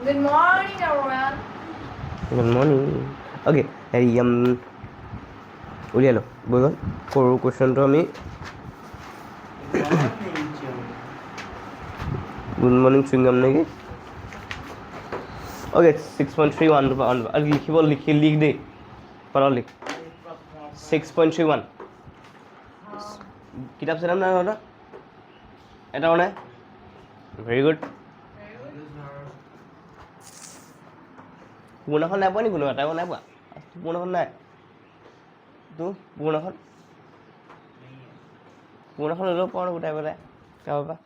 Good morning, everyone. Good morning. Okay, উলিয়াই লওঁ গৈ গ'ল সৰু কুৱেশ্যনটো আমি গুড মৰ্ণিং চুইংগাম নেকি অ'কে 6.31 লিখ দেই পঢ় লিখ 6.31 কিতাপ চিতাপ নাই নহয় এটাও নাই ভেৰি গুড পুৰণাখন নাই পোৱা নি কোনো এটাও নাই পোৱা পুৰণাখন নাই তোৰ পুৰণাখন লৈ ল'ব পাৰোঁ গোটাই পেলাই কাৰোবাৰ পৰা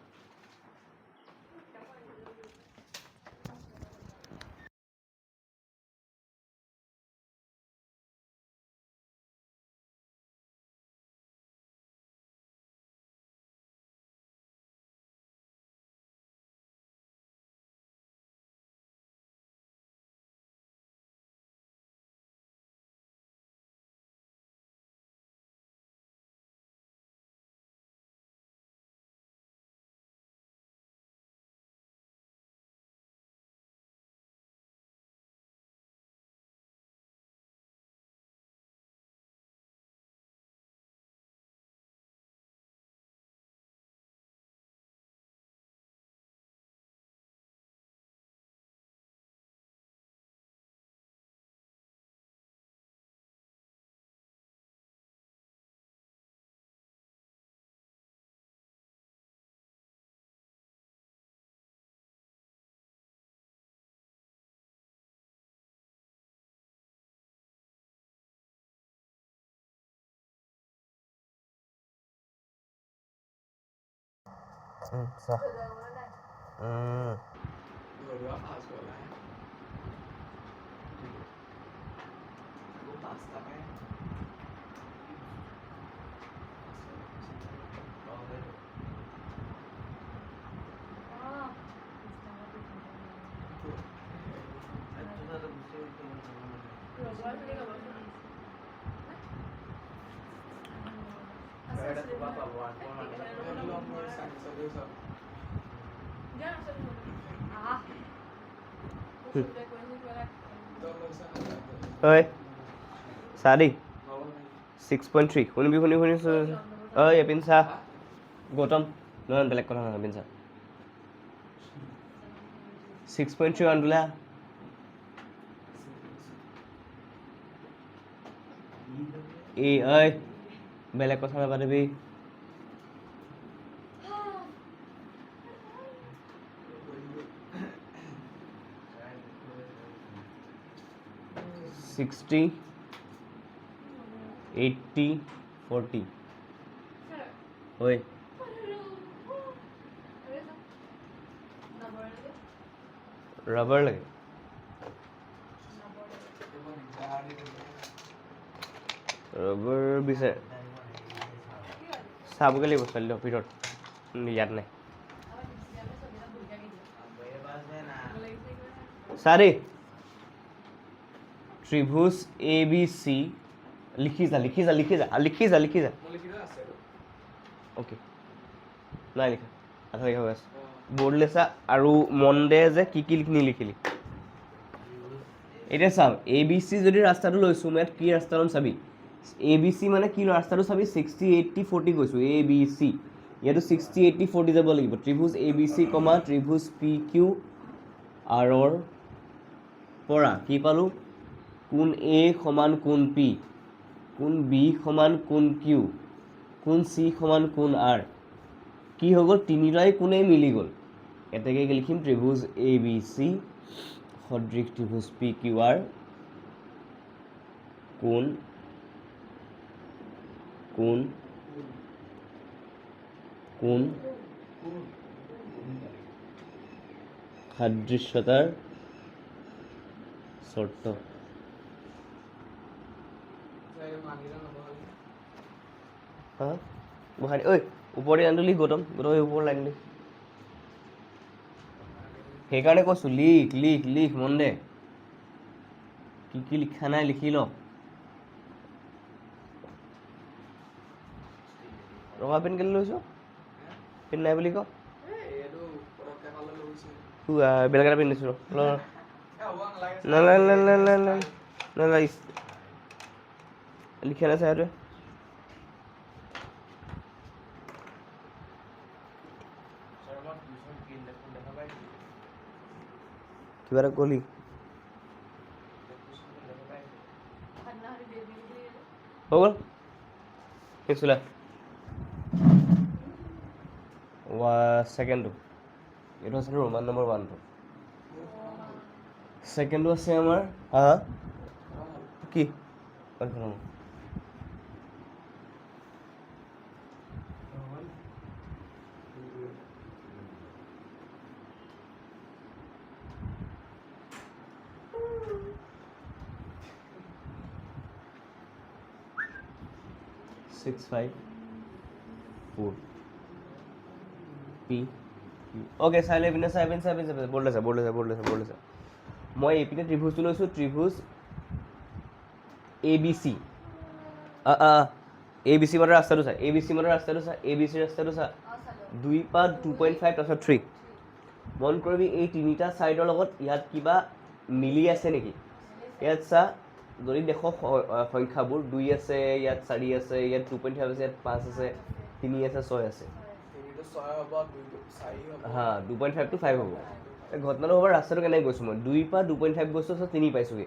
ঐ চাৰি 6.3 শুনিবি শুনিছোঁ ঐ এপিন চা গৌতম নহয় বেলেগ কথা নহয় এপিন চা 6.31 বোলা ঐ বেলেগ কথা নাপাতিবি $60, $80, $40 ঐ ৰাবাৰ লাগে ৰবৰ বিচাৰ চাবগৈ লাগিব ছোৱালীৰ ভিতৰত ইয়াত নাই চাৰি ত্ৰিভুজ এ বি চি লিখি যা অ'কে নাই লিখা আধা লিখা হৈ আছে বৰ্ড লেচা আৰু মন দে যে কি নিলিখিলি এতিয়া চাওক এ বি চি যদি ৰাস্তাটো লৈছোঁ মই ইয়াত কি ৰাস্তা ল'ম চাবি এ বি চি মানে কি ৰাস্তাটো চাবি 60, 80, 40 কৈছোঁ এ বি চি ইয়াতো 60, 80, 40 যাব লাগিব ত্ৰিভুজ A B C comma ত্ৰিভুজ P Q আৰৰ পৰা কি পালোঁ কোন এ সমান কোন পি কোন বি সমান কোন কিউ কোন চি সমান কোন আৰ কি হৈ গ'ল তিনিটাই কোণেই মিলি গ'ল এতেকে লিখিম ত্ৰিভুজ এ বি চি সদৃশ ত্ৰিভুজ পি কিউ আৰ কোন সাদৃশ্যতাৰ চৰ্ত বহাই ঐ ওপৰতে লাইনটো লিখ গৌতম ওপৰ লাইন লিখ সেইকাৰণে কৈছোঁ লিখ মন দে কি লিখা নাই লিখি ল ৰঙা পেন কেলৈ লৈছোঁ পেন নাই বুলি ক বেলেগ এটা পিন্ধিছোঁ নালাগে লিখা আছে সেইটোৱে কিবা এটা ক'লি হৈ গ'ল পিছলে ছেকেণ্ডটো এইটো আছিলে ৰোমান নম্বৰ 1টো ছেকেণ্ডটো আছে আমাৰ হা কি 654 P ওকে চাই লৈ পিনে চাই বৰ্ড লৈছা মই এইপিনে ত্ৰিভুজটো লৈছোঁ ত্ৰিভুজ ABC ABC মানৰ ৰাস্তাটো চা ABC ৰাস্তাটো চা 2 পা 2.5 তাৰপিছত 3 মন কৰিবি এই তিনিটা ছাইডৰ লগত ইয়াত কিবা মিলি আছে নেকি ইয়াত চা যদি দেখ সংখ্যাবোৰ 2 আছে ইয়াত 4 আছে ইয়াত 2.5 আছে ইয়াত 5 আছে 3 আছে 6 আছে হা 2.5 to 5 হ'ব ঘটনাটো হ'ব ৰাস্তাটো কেনেকৈ গৈছোঁ মই 2 পৰা 2.5 গৈছোঁ তাৰপিছত 3 পাইছোঁগৈ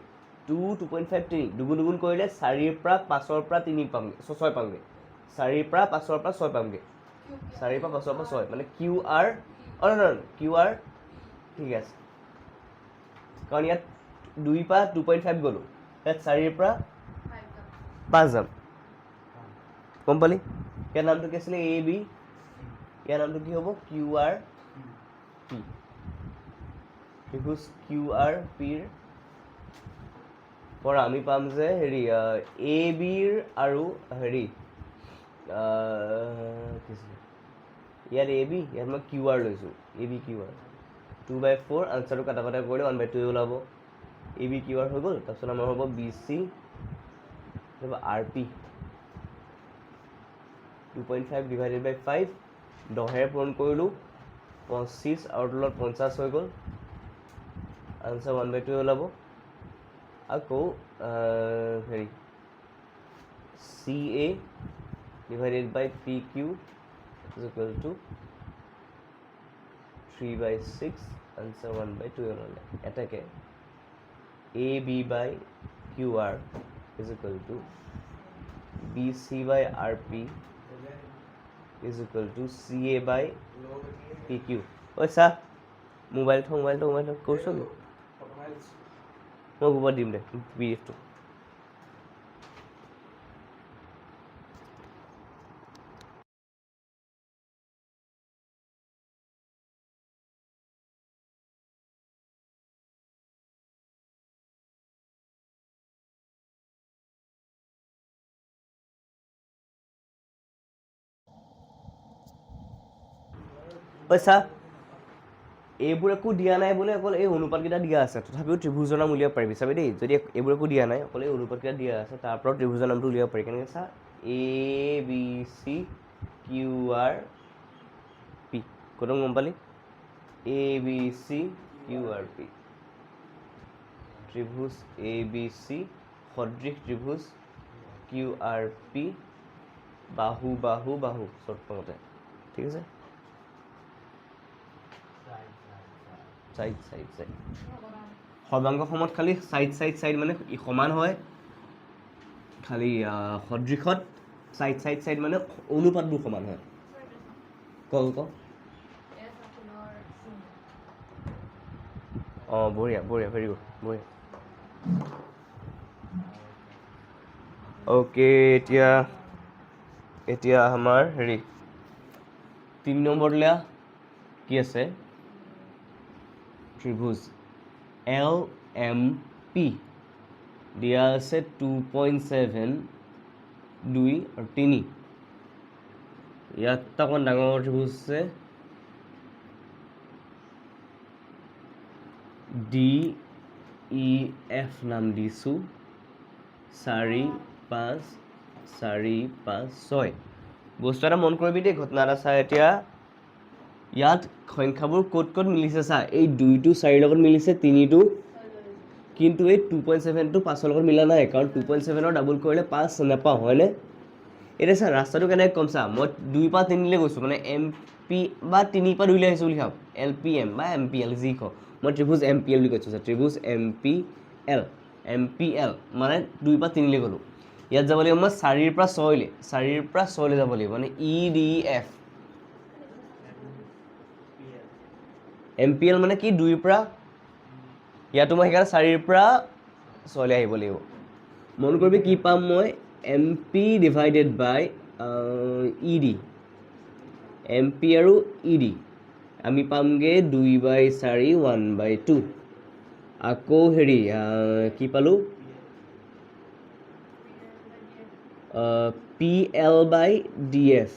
2 2.5 3 দুগুণ কৰিলে 4 পৰা 5 পৰা 3 পামগৈ 6 পামগৈ 4 পৰা 5 পৰা 6 পামগৈ 4 পৰা 5 পৰা 6 মানে QR QR ঠিক আছে কাৰণ ইয়াত 2 পৰা 2.5 গ'লোঁ ইয়াত 4 পৰা 5 যাম গম পালি ইয়াৰ নামটো কি আছিলে AB ইয়াৰ নামটো কি হ'ব QR P ত্ৰিভুজ QR Pৰ পৰা আমি পাম যে হেৰি ABৰ আৰু হেৰি ইয়াত AB ইয়াত মই QR লৈছোঁ AB QR 2/4 আনচাৰটো কাটা কৰিলে 1/2 ওলাব AB QR হৈ গ'ল তাৰপিছত আমাৰ হ'ব BC RP 2.5 divided by 5 10 পূৰণ কৰিলোঁ 25 আৰু তলত 50 হৈ গ'ল আনচাৰ 1/2 ওলাব আকৌ হেৰি CA divided by PQ is equal to 3/6 answer 1/2 ওলালে এটাকে AB by QR is equal to BC by RP is equal to CA by PQ ঐ চা মোবাইল কৈছ কি মই গোবৰ দিম দে PDFটো চা এইবোৰ একো দিয়া নাই বোলে অকল এই অনুপাতকেইটা দিয়া আছে তথাপিও ত্ৰিভুজৰ নাম উলিয়াব পাৰিবি চাবি দেই যদি এইবোৰ একো দিয়া নাই অকল এই অনুপাতকেইটা দিয়া আছে তাৰ পৰা ত্ৰিভুজৰ নামটো উলিয়াব পাৰি কেনেকৈ চা ABC QR P ক'ত গম পালি ABC QR P ত্ৰিভুজ ABC সদৃশ ত্ৰিভুজ QR P বাহু চৰ্ট ফৰ্মতে ঠিক আছে সাইড সৰ্বাংগ সমত খালি সাইড মানে সমান হয় খালি সদৃশত সাইড মানে অনুপাতবোৰ সমান হয় ক বঢ়িয়া ভেৰি গুড বঢ়িয়া অ'কে এতিয়া আমাৰ হেৰি 3 নম্বৰলৈ কি আছে ত্ৰিভুজ LMP দিয়া আছে 2.7 2 আৰু 3 ইয়াত অকণ ডাঙৰ ত্ৰিভুজ আছে DEF নাম দিছোঁ 4 5 4 5 6 বস্তু এটা মন কৰিবি দেই ঘটনা এটা চাই এতিয়া ইয়াত সংখ্যাবোৰ ক'ত মিলিছে চা এই 2টো 4ৰ লগত মিলিছে 3টো কিন্তু এই 2.7টো 5ৰ লগত মিলা নাই কাৰণ 2.7ৰ ডাবল কৰিলে 5 নাপাওঁ হয়নে এতিয়া চা ৰাস্তাটো কেনেকৈ কম চা মই 2 পৰা 3 লৈ গৈছোঁ মানে এম পি বা 3 পৰা 2 লৈ আহিছোঁ বুলি ভাব এল পি এম বা এম পি এল যি কওঁ মই ত্ৰিভুজ এম পি এল বুলি কৈছোঁ ত্ৰিভুজ এম পি এল মানে 2 পৰা 3 লৈ গ'লোঁ ইয়াত যাব লাগিব মই 4ৰ পৰা 6লৈ 4ৰ পৰা 6লৈ যাব লাগিব মানে E D F M P L মানে কি 2ৰ পৰা ইয়াতো মই সেইকাৰণে 4ৰ পৰা 6লৈ আহিব লাগিব মন কৰিবি কি পাম মই এম পি ডিভাইডেড বাই ই ডি এম পি আৰু ই ডি আমি পামগৈ 2/4 1/2 আকৌ হেৰি কি পালোঁ P L by D F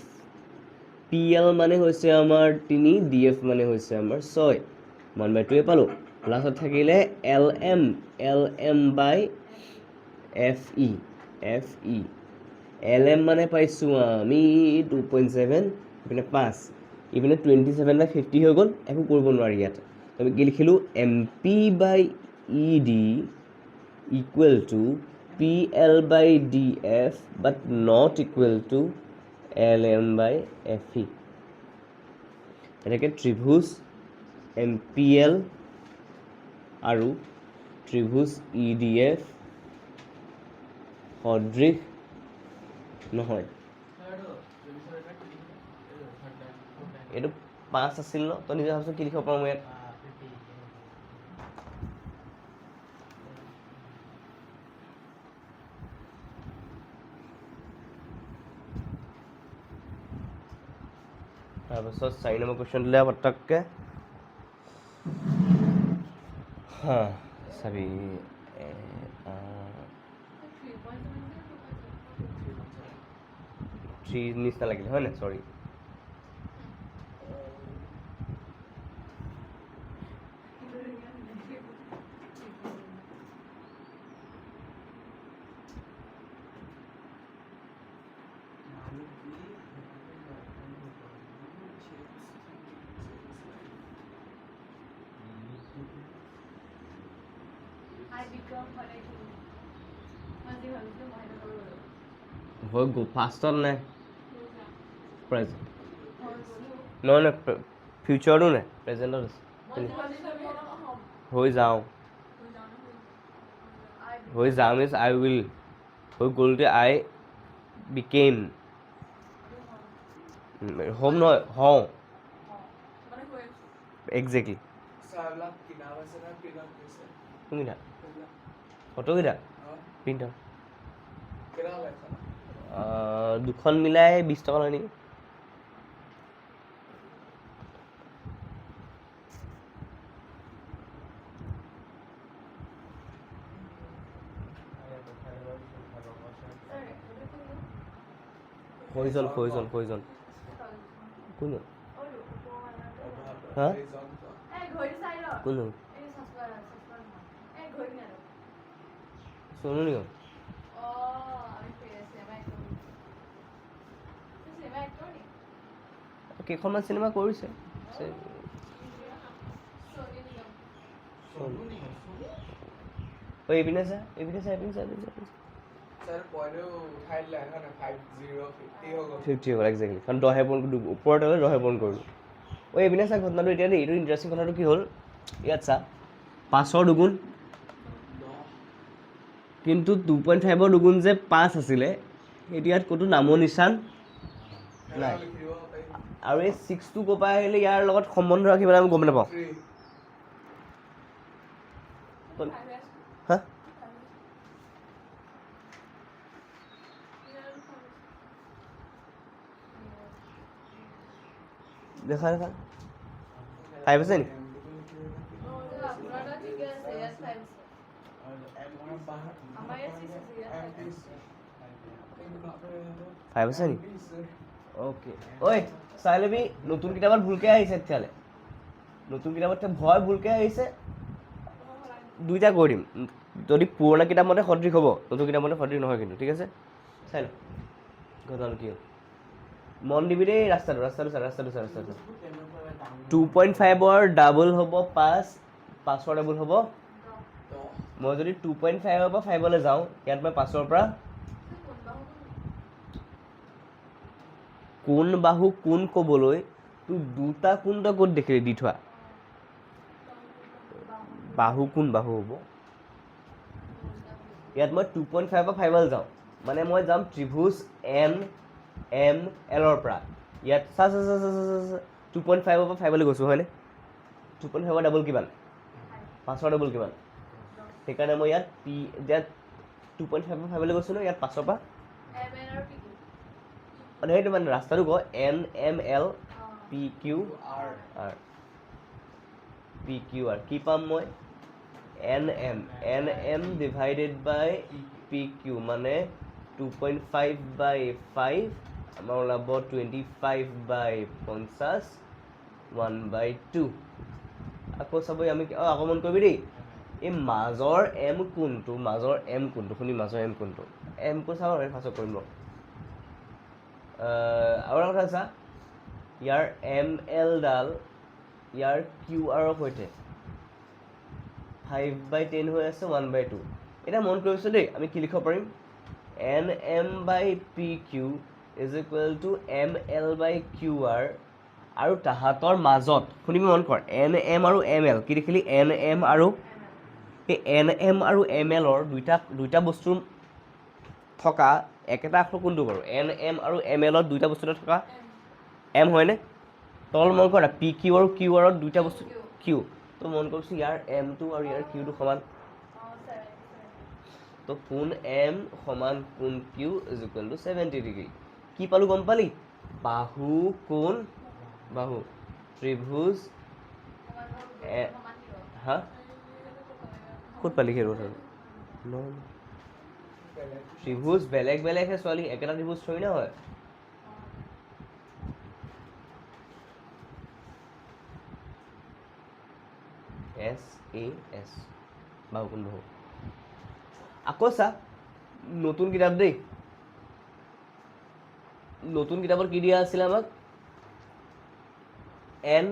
P L মানে হৈছে আমাৰ 3 ডি এফ মানে হৈছে আমাৰ 6 1/2 পালোঁ লাষ্টত থাকিলে L M by F E L M মানে পাইছোঁ আমি 2.7 ইপিনে 5 ইপিনে 27/50 হৈ গ'ল একো কৰিব নোৱাৰি ইয়াত আমি কি লিখিলোঁ M P by E D equal to P L by D F but not equal to L M by F E এনেকৈ ত্ৰিভুজ এম পি এল আৰু ত্ৰিভুজ ই ডি এফ সদৃশ নহয় এইটো 5 আছিল ন তই নিজে ভাবচোন কি লিখিব পাৰোঁ মই ইয়াত তাৰপিছত 4 নম্বৰ কুৱেশ্যনটোলৈ পটককৈ চাবি থ্ৰী নিচিনা লাগিলে হয় নাই চৰি হৈ গ'ল ফাৰ্ষ্টত নাই প্ৰেজেণ্ট নহয় ফিউচাৰটো নাই প্ৰেজেণ্টত আছে হৈ যাওঁ মিনছ আই উইল হৈ গ'লতে আই বিকেম হোম নহয় হওঁ একজেক্টলি কোনকেইটা ফটোকেইটা প্ৰিণ্ট দুখন মিলাই 20 টকা লয় নেকি প্ৰয়োজন কোন হা কোন সোনু নিগম কেইখনমান চিনেমা কৰিছে এইপিনে চা একজেক্টলি কাৰণ 10 পূৰণ ওপৰত হ'লে 10 পূৰণ কৰিলোঁ এইপিনে চা ঘটনাটো এতিয়া দেই এইটো ইণ্টাৰেষ্টিং কথাটো কি হ'ল ইয়াত চা 5ৰ দুগুণ কিন্তু 2.5ৰ দুগুণ যে 5 আছিলে সেইটো ইয়াত ক'তো নামৰ নিচান নাই আৰু এই 6টো ক'ৰ পৰা আহিলে ইয়াৰ লগত সম্বন্ধ ৰাখিবলৈ আমি গম নাপাওঁ হা দেখা 5 আছে নি 5 আছে নি অ'কে ঐ চাই ল'বি নতুন কিতাপত ভুলকৈ আহিছে তেতিয়াহ'লে নতুন কিতাপত ভয় ভুলকৈ আহিছে দুইটা কৰি দিম যদি পুৰণা কিতাপ মতে সদৃশ হ'ব নতুন কিতাপ মতে সদৃশ নহয় কিন্তু ঠিক আছে চাই ল ঘটনাটো কি হ'ল মন দিবি দেই ৰাস্তাটো 2.5ৰ ডাবল হ'ব 5 5ৰ ডাবল হ'ব মই যদি 2.5ৰ পৰা 5লৈ যাওঁ ইয়াত মই 5ৰ পৰা কোন বাহু কোন ক'বলৈ তুই দুটা কোনটা ক'ত দেখিলি দি থোৱা বাহু কোন বাহু হ'ব ইয়াত মই 2.5 পৰা 5লৈ যাওঁ মানে মই যাম ত্ৰিভুজ এন এম এলৰ পৰা ইয়াত 2.5 পৰা 5লৈ গৈছোঁ হয়নে 2.5ৰ ডাবল কিমান 5ৰ ডাবল কিমান সেইকাৰণে মই ইয়াত পি ইয়াত 2.5 পৰা 5লৈ গৈছোঁ ন ইয়াত 5ৰ পৰা মানে সেইটো মানে ৰাস্তাটো কয় N M L P Q R P Q R কি পাম মই N M divided by P Q মানে 2.5 বাই 5 আমাৰ ওলাব 25/50 1/2 আকৌ চাব আমি আকৌ মন কৰিবি দেই এই মাজৰ এম কোনটো শুনি মাজৰ এম কোনটো এম কোন চাব ফাৰ্ষ্ট কৰিম আৰু এটা কথা চা ইয়াৰ এম এল ডাল ইয়াৰ কিউ আৰৰ সৈতে 5/10 হৈ আছে 1/2 এতিয়া মন কৰিছোঁ দেই আমি কি লিখিব পাৰিম N M by P Q is equal to M L by Q R আৰু তাহাঁতৰ মাজত শুনিবি মন কৰ এন এম আৰু এম এল কি দেখিলি এন এম আৰু এই এন এম আৰু এম এলৰ দুইটা বস্তুৰ থকা একেটা আখৰ কোনটো বাৰু এন এম আৰু এম এলত দুইটা বস্তুতে থকা এম হয়নে তল মন কৰা পি কিউ আৰু কিউ আৰত দুইটা বস্তু কিউ তো মন কৰিছোঁ ইয়াৰ এমটো আৰু ইয়াৰ কিউটো সমান তো কোণ এম সমান কোণ Q is equal to 70 degree কি পালোঁ গম পালি বাহু কোণ বাহু ত্ৰিভুজ হা ক'ত পালি সেই কথাটো ত্ৰিভুজ বেলেগ বেলেগহে ছোৱালী একেটা ত্ৰিভুজ থৰি না হয় SAS বাহু কোণ বাহু আকৌ চা নতুন কিতাপ দেই নতুন কিতাপত কি দিয়া আছিলে আমাক এন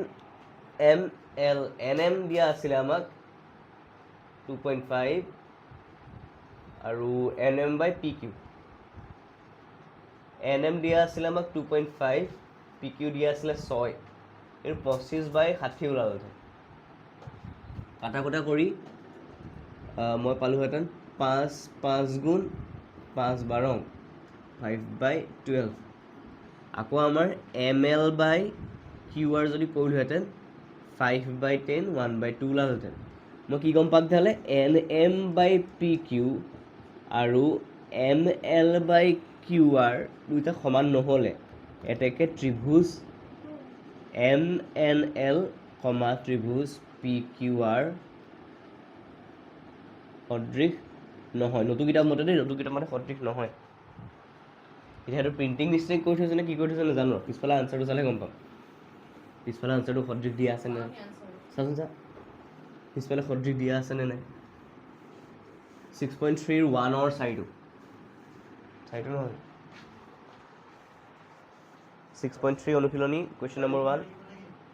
এম দিয়া আছিলে আমাক 2.5 আৰু N M by P Q N M দিয়া আছিলে আমাক 2.5 পি কিউ দিয়া আছিলে 6 এইটো 25/60 ওলালে কাটা কুটা কৰি মই পালোহেঁতেন 5 গুণ 5/12 5/12 আকৌ আমাৰ M L by Q R যদি কৰিলোহেঁতেন 5/10 1/2 ওলালহেঁতেন মই কি গম পাম তেতিয়াহ'লে N M by P Q আৰু M L by Q R দুইটা সমান নহ'লে এতেকে ত্ৰিভুজ এম এন এল ত্ৰিভুজ পি কিউ আৰ সদৃশ নহয় নতুন কিতাপ মতে দেই নতুন কিতাপ মতে সদৃশ নহয় এতিয়া সেইটো প্ৰিণ্টিং মিষ্টেক কৰি থৈছে নে কি কৰি থৈছে নাজানো পিছফালে আনচাৰটো চালে গম পাম পিছফালে আনচাৰটো সদৃশ দিয়া আছে নে চাচোন চা পিছফালে সদৃশ দিয়া আছে নে নাই 6.3 1ৰ চাইটো নহয় 6.3 অনুশীলনী কুৱেশ্যন নম্বৰ 1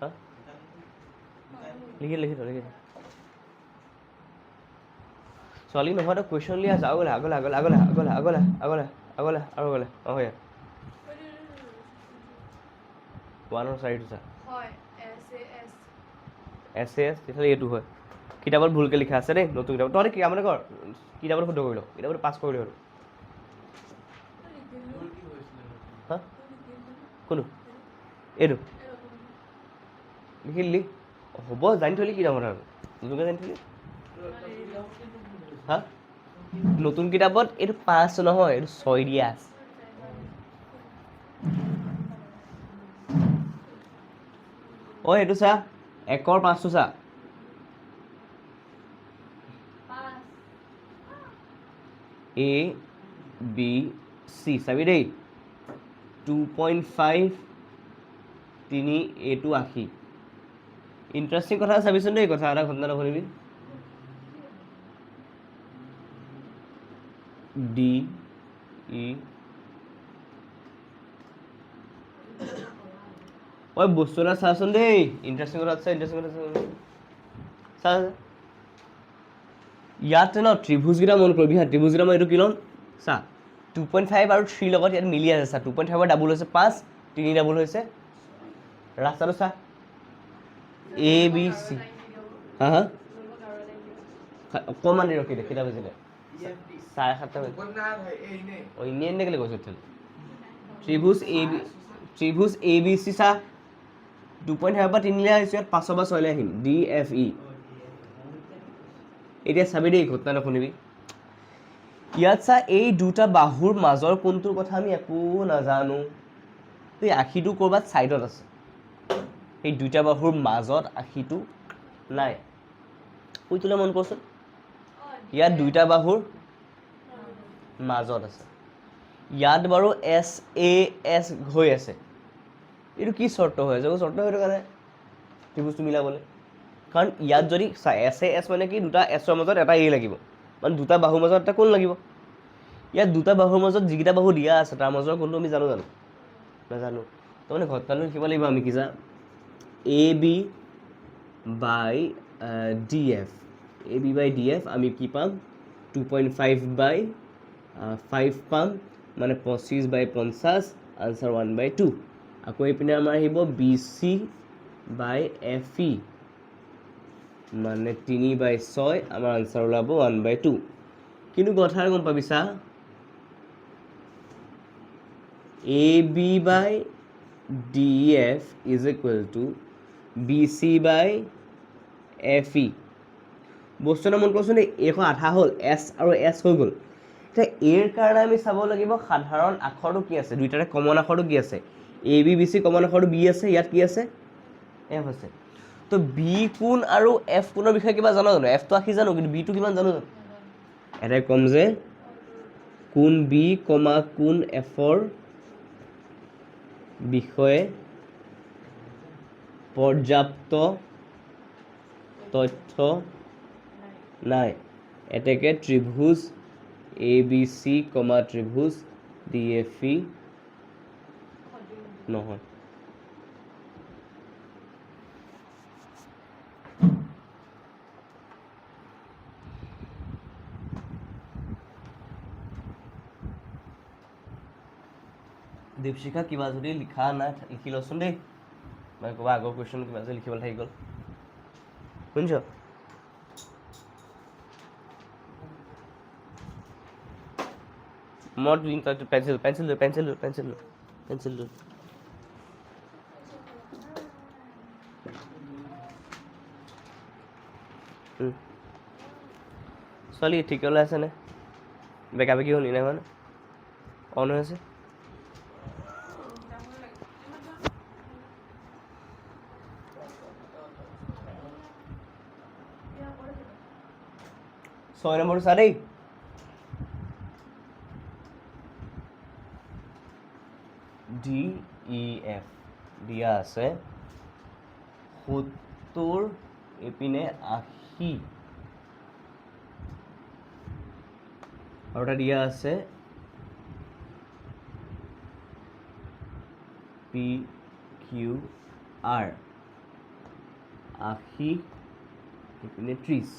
হা লিখি থ ছোৱালী নহয় কুৱেশ্যন লিয়া আছে আগলৈ আৰু গ'লে হয় 1ৰ চাইটো চা SAS তেতিয়াহ'লে এইটো হয় কিতাপত ভুলকৈ লিখা আছে দেই নতুন কিতাপত তহঁতে কাম এটা কৰ কিতাপত শুদ্ধ কৰি ল কিতাপত পাছ কৰি হ'ল হা কোনটো এইটো লিখিলি হ'ব জানি থলি কি ডাঙৰ কথা নতুনকৈ জানি থলি হা নতুন কিতাপত এইটো 5 নহয় এইটো 6 দিয়া আছে এইটো চা 1ৰ 5টো চা ABC চাবি দেই 2.5 3 এইটো 80 ইণ্টাৰেষ্টিং কথা চাবিচোন দেই কথা এটা ঘটনা নকৰিবি DE ঐ বস্তু এটা চাচোন দেই ইণ্টাৰেষ্টিং কথা আছে চা ইয়াত ন ত্ৰিভুজকেইটা মন কৰিবি হা ত্ৰিভুজকেইটা মই এইটো কি ল'ম চা 2.5 আৰু 3 লগত ইয়াত মিলি আছে চা 2.5 ডাবুল হৈছে 5 3 ডাবুল হৈছে ৰাস্তাটো চা এ বি চি হা হা অকণমান দেৰি ৰখি দে কেইটা বাজিলে 7:30 এনেই এনেই কেলৈ কৈছোঁ ত্ৰিভুজ এ বি চি চা 2.5 পৰা 3 লৈ আহিছোঁ ইয়াত 5 বা 6 লৈ আহিম ডি এফ ই এতিয়া চাবি দেই ঘটনাটো শুনিবি ইয়াত চা এই দুটা বাহুৰ মাজৰ কোণটোৰ কথা আমি একো নাজানো এই আশীটো ক'ৰবাত ছাইডত আছে এই দুটা বাহুৰ মাজত আশীটো নাই কৈ তোলে মন কৰচোন ইয়াত দুইটা বাহুৰ মাজত আছে ইয়াত বাৰু এছ এ এছ হৈ আছে এইটো কি চৰ্ত হৈ আছে চৰ্ত হৈ থকা নাই ত্ৰিভুজটো মিলাবলৈ কাৰণ ইয়াত যদি এছ এ এছ মানে কি দুটা এছৰ মাজত এটা এ লাগিব মানে দুটা বাহুৰ মাজত এটা কোণ লাগিব ইয়াত দুটা বাহুৰ মাজত যিকেইটা বাহু দিয়া আছে তাৰ মাজৰ কোণটো আমি জানো নাজানো তাৰমানে ঘটনাটো লিখিব লাগিব আমি কি যা এ বি বাই ডি এফ আমি কি পাম 2.5/5 পাম মানে 25/50 আনচাৰ 1/2 আকৌ এইপিনে আমাৰ আহিব B C by F E মানে 3/6 আমাৰ আনচাৰ ওলাব 1/2 কিন্তু কথা গম পাবি চা A B by D F is equal to B C by F E বস্তু এটা মন কৰচোন এইখন আধা হ'ল এছ আৰু এছ হৈ গ'ল এতিয়া এৰ কাৰণে আমি চাব লাগিব সাধাৰণ আখৰটো কি আছে দুইটাৰে কমন আখৰটো কি আছে A B B C common আখৰটো বি আছে ইয়াত কি আছে এফ আছে তো বি কোণ আৰু এফ কোণৰ বিষয়ে কিবা জানো এফটো আশী জানো কিন্তু বিটো কিমান জানো এটাই কম যে কোণ বি কমা কোণ এফৰ বিষয়ে পৰ্যাপ্ত তথ্য নাই এতেকে ত্ৰিভুজ A B C comma ত্ৰিভুজ D F E নহয় দীপশিখা কিবা যদি লিখা নাই লিখি লচোন দেই মানে ক'বা আগৰ কুৱেশ্যন কিবা যদি লিখিবলৈ থাকি গ'ল শুনিছ মই পেঞ্চিল ছোৱালী ঠিকে ওলাই আছেনে বেকা বেকি শুনি নাই মানে অন হৈ আছে 6 নম্বৰটো চা দেই ডি ই এফ দিয়া আছে 70 এপিনে 80 আৰু এটা দিয়া আছে পি কিউ আৰ 80 এপিনে 30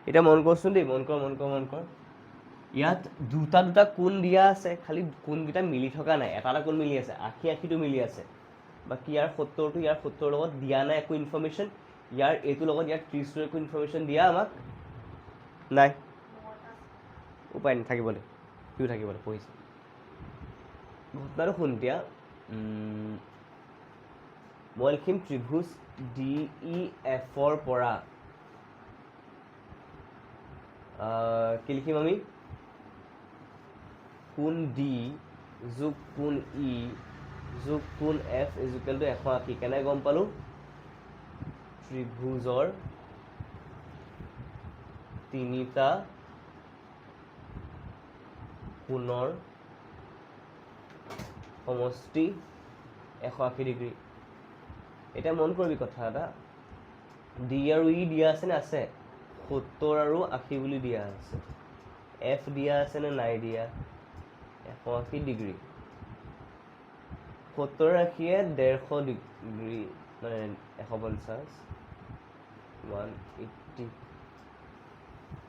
এটা মন কৰচোন দেই মন কৰ ইয়াত দুটা কোণ দিয়া আছে খালি কোণকেইটা মিলি থকা নাই এটা কোণ মিলি আছে 80 মিলি আছে বাকি ইয়াৰ 70টো ইয়াৰ 70 লগত দিয়া নাই একো ইনফৰমেশ্যন ইয়াৰ এইটো লগত ইয়াৰ 30ৰ একো ইনফৰমেশ্যন দিয়া আমাক নাই উপায় নাথাকিবলৈ কিয় থাকিবলৈ পঢ়িছে ঘটনাটো শুন এতিয়া মই লিখিম ত্ৰিভুজ ডি ই এফৰ পৰা কি লিখিম আমি কোণ ডি যোগ কোণ ই যোগ কোণ এফ ইজুকেল টু 180 কেনে গম পালো ত্ৰিভুজৰ তিনিটা কোণৰ সমষ্টি 180 ডিগ্ৰী এটা মন কৰিবি কথা এটা ডি আৰু ই দিয়া আছে নে আছে 70 আৰু 80 বুলি দিয়া আছে এফ দিয়া আছে নে নাই দিয়া 180 ডিগ্ৰী 70 ৰাখিয়ে 150 ডিগ্ৰী মানে 150 180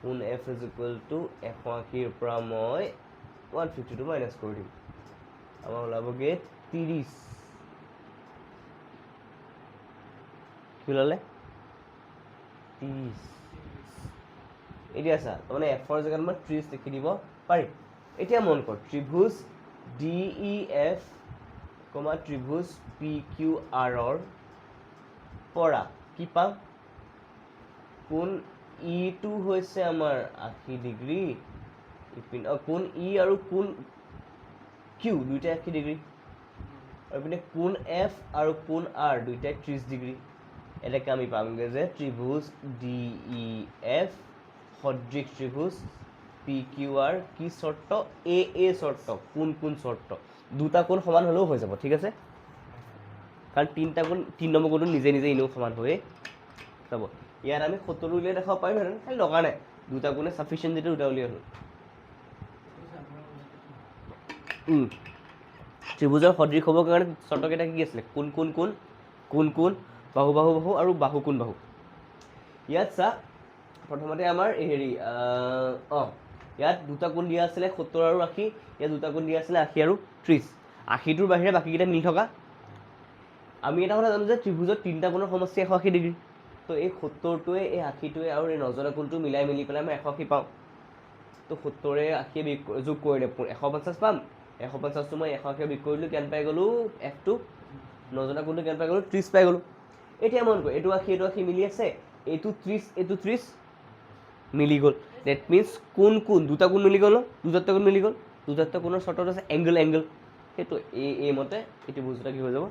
কোন f is equal to 180 পৰা মই 152 মাইনাছ কৰি দিম আমাৰ ওলাবগে 30 কি ওলালে 30 এতিয়া চা মানে f ৰ জেগাত মই 30 লিখি দিব পাৰিম এতিয়া মন কৰ ত্ৰিভুজ DEF ত্ৰিভুজ PQR ৰ পৰা কি পাম কোন E টো হৈছে আমাৰ 80 ডিগ্ৰী ইপিন কোন E আৰু কোন Q দুইটা 80 ডিগ্ৰী আৰু পিনে কোন F আৰু কোন R দুইটা 30 ডিগ্ৰী এটাকে আমি পামগে যে ত্ৰিভুজ DEF সদৃশ ত্ৰিভুজ PQR কি শৰ্ত AA শৰ্ত কোন শৰ্ত দুটা কোণ সমান হলেও হৈ যাব ঠিক আছে কাৰণ তিনটা কোণ 3 নম্বৰ কোণটো নিজে নিজে ইনেও সমান হৈ যাব ইয়াত আমি 70 উলিয়াই দেখাব পাৰিম হেন খালি দৰকাৰ নাই দুটা কোণে সাফিচিয়েন্ট যেটা দুটা উলিয়াই হ'ল ত্ৰিভুজৰ সদৃশ হ'বৰ কাৰণে শৰ্ত কেইটা কি আছিল কোন বাহু আৰু বাহু কোন বাহু ইয়াত চা প্ৰথমতে আমাৰ হেৰি ইয়াত দুটা কোণ দিয়া আছিল 70 আৰু 80 ইয়াত দুটা কোণ দিয়া আছিল 80 আৰু 30 80 টোৰ বাহিৰে বাকিকেইটা মিলি থকা আমি এটা কথা জানো যে ত্ৰিভুজৰ তিনটা কোণৰ সমষ্টি 180 ডিগ্ৰী তো এই 70 টোৱে এই 80 টোৱে আৰু এই নজনা কোণটো মিলাই মিলি পেলাই আমি 180 পাওঁ তো 70 ৰে 80 যোগ কৰি দে 150 পাম 150 টো মই 180 বিয়োগ কৰিলো কিমান পাই গলো f টো নজনা কোণটো কিমান পাই গলো 30 পাই গলো এতিয়া মন কৰ এইটো 80 মিলি আছে এইটো 30 মিলি গল দ্যাট মিন্স কোন দুটা কোণ মিলি গল দুটা কোণ মিলি গল দুটা কোণৰ শৰ্তত আছে এংগল সেইটো এ মতে এটি বুজটা কি হৈ যাব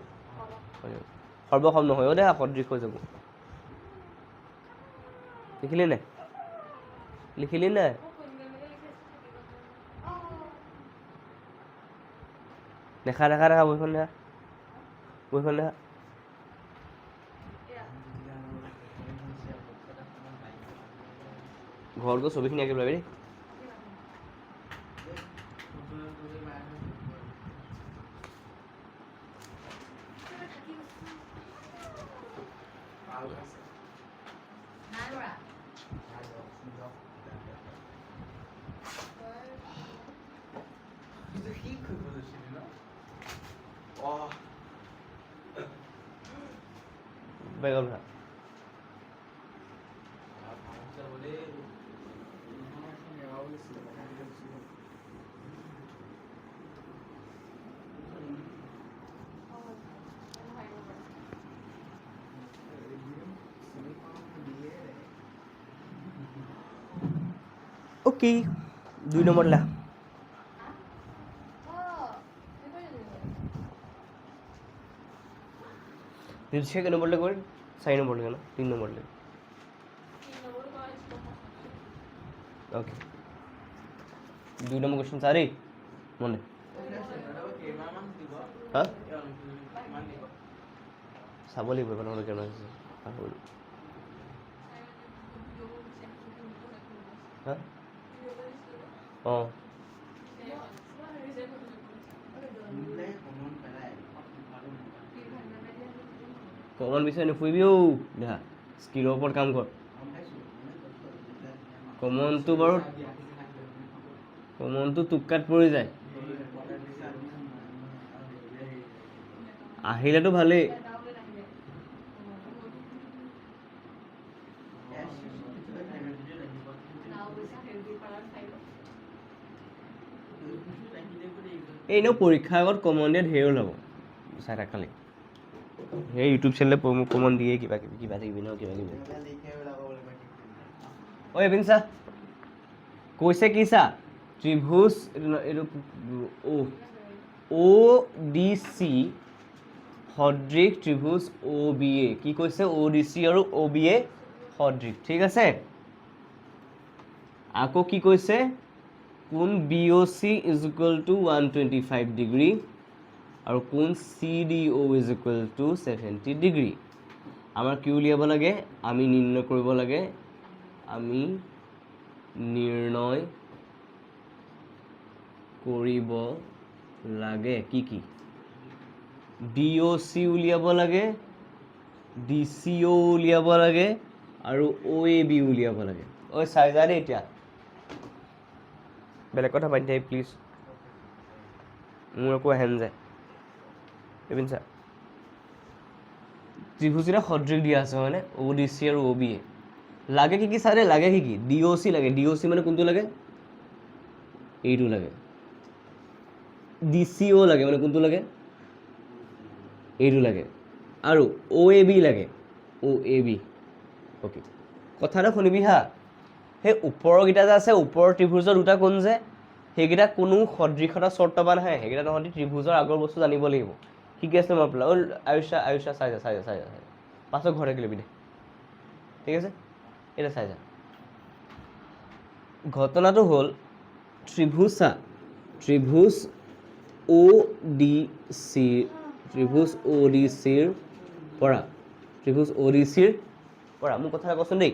সৰ্বসম নহয় দে সদৃশ হৈ যাব লিখিলি নাই দেখা বইখন দেখা ঘৰটো ছবিখিনি আঁকিব লাগে দেই বেগল ভা ওকে 2 নম্বৰ লা নিশ্চয় কেই নম্বৰলৈ গ'ল 4 নম্বৰলৈ ন 3 নম্বৰলৈ ওকে 2 নম্বৰ কোৱেশ্চন চাৰি মনে হা চাব লাগিব নহ'লে কেনে আছে হা কমন বিষয় নুফুৰিবিও দেখা স্কিলৰ ওপৰত কাম কৰ কমনটো টুকাত পৰি যায় আহিলেতো ভালেই এনেও পৰীক্ষাৰ আগত কমন দিয়া ঢেৰ ওলাব চাই থাক খালি সেই ইউটিউব চেনেলে কমন দিয়ে কিবা কিবি ঐ বিনসা কৈছে কি চা ত্ৰিভুজ এইটো ODC সদৃশ ত্ৰিভুজ OBA কি কৈছে ODC আৰু OBA সদৃশ ঠিক আছে আকৌ কি কৈছে কোন BOC is equal to 125 degree আৰু কোন CDO is equal to 70 degree আমাৰ কি উলিয়াব লাগে আমি নিৰ্ণয় কৰিব লাগে কি DOC উলিয়াব লাগে, DCO উলিয়াব লাগে আৰু OAB উলিয়াব লাগে। ঐ চাই যা দেই এতিয়া, বেলেগ কথা পাতি থাকি প্লিজ, মোৰ একো আহে নাযায়। এইপিন চা, ত্ৰিভুজ এটা সদৃশ দিয়া আছে হয়নে, ODC আৰু OBA। লাগে কি কি চাই দে, লাগে কি কি, DOC লাগে। DOC মানে কোনটো লাগে, এইটো লাগে। DCO লাগে, মানে কোনটো লাগে, এইটো লাগে। আৰু OAB লাগে, OAB। অ'কে, কথা এটা শুনিবি হা, সেই ওপৰৰকেইটা যে আছে, ওপৰৰ ত্ৰিভুজৰ দুটা কোণ যে, সেইকেইটা কোনো সদৃশতা চৰ্ত বা নাহে, সেইকেইটা তহঁতি ত্ৰিভুজৰ আগৰ বস্তু জানিব লাগিব। শিকি আছে মই পেলাই, আয়ুষা চাই যা পাছত ঘৰতে কিলিবি দে, ঠিক আছে। এতিয়া চাই যা, ঘটনাটো হ'ল ত্ৰিভুজ চা, ত্ৰিভুজ ODCৰ পৰা, মোৰ কথা কচোন দেই,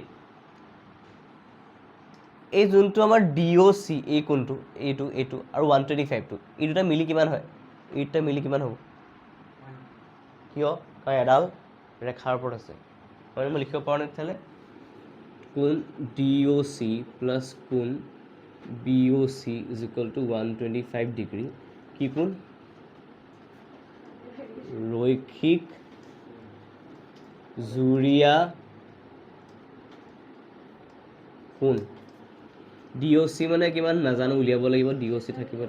এই যোনটো আমাৰ DOC, এই কোনটো, এইটো আৰু 125টো, এই দুটা মিলি কিমান হয়, এই দুটা মিলি কিমান হ'ব? কিয়? কাৰণ এডাল ৰেখাৰ ওপৰত আছে। হয়, মই লিখিব পৰা নাই তেতিয়াহ'লে, কোণ DOC প্লাছ কোণ BOC is equal two 125 degree. কি কোণ? ৰৈখিক জুৰীয়া কোণ। DOC মানে কিমান নাজানো, উলিয়াব লাগিব। DOC থাকিব,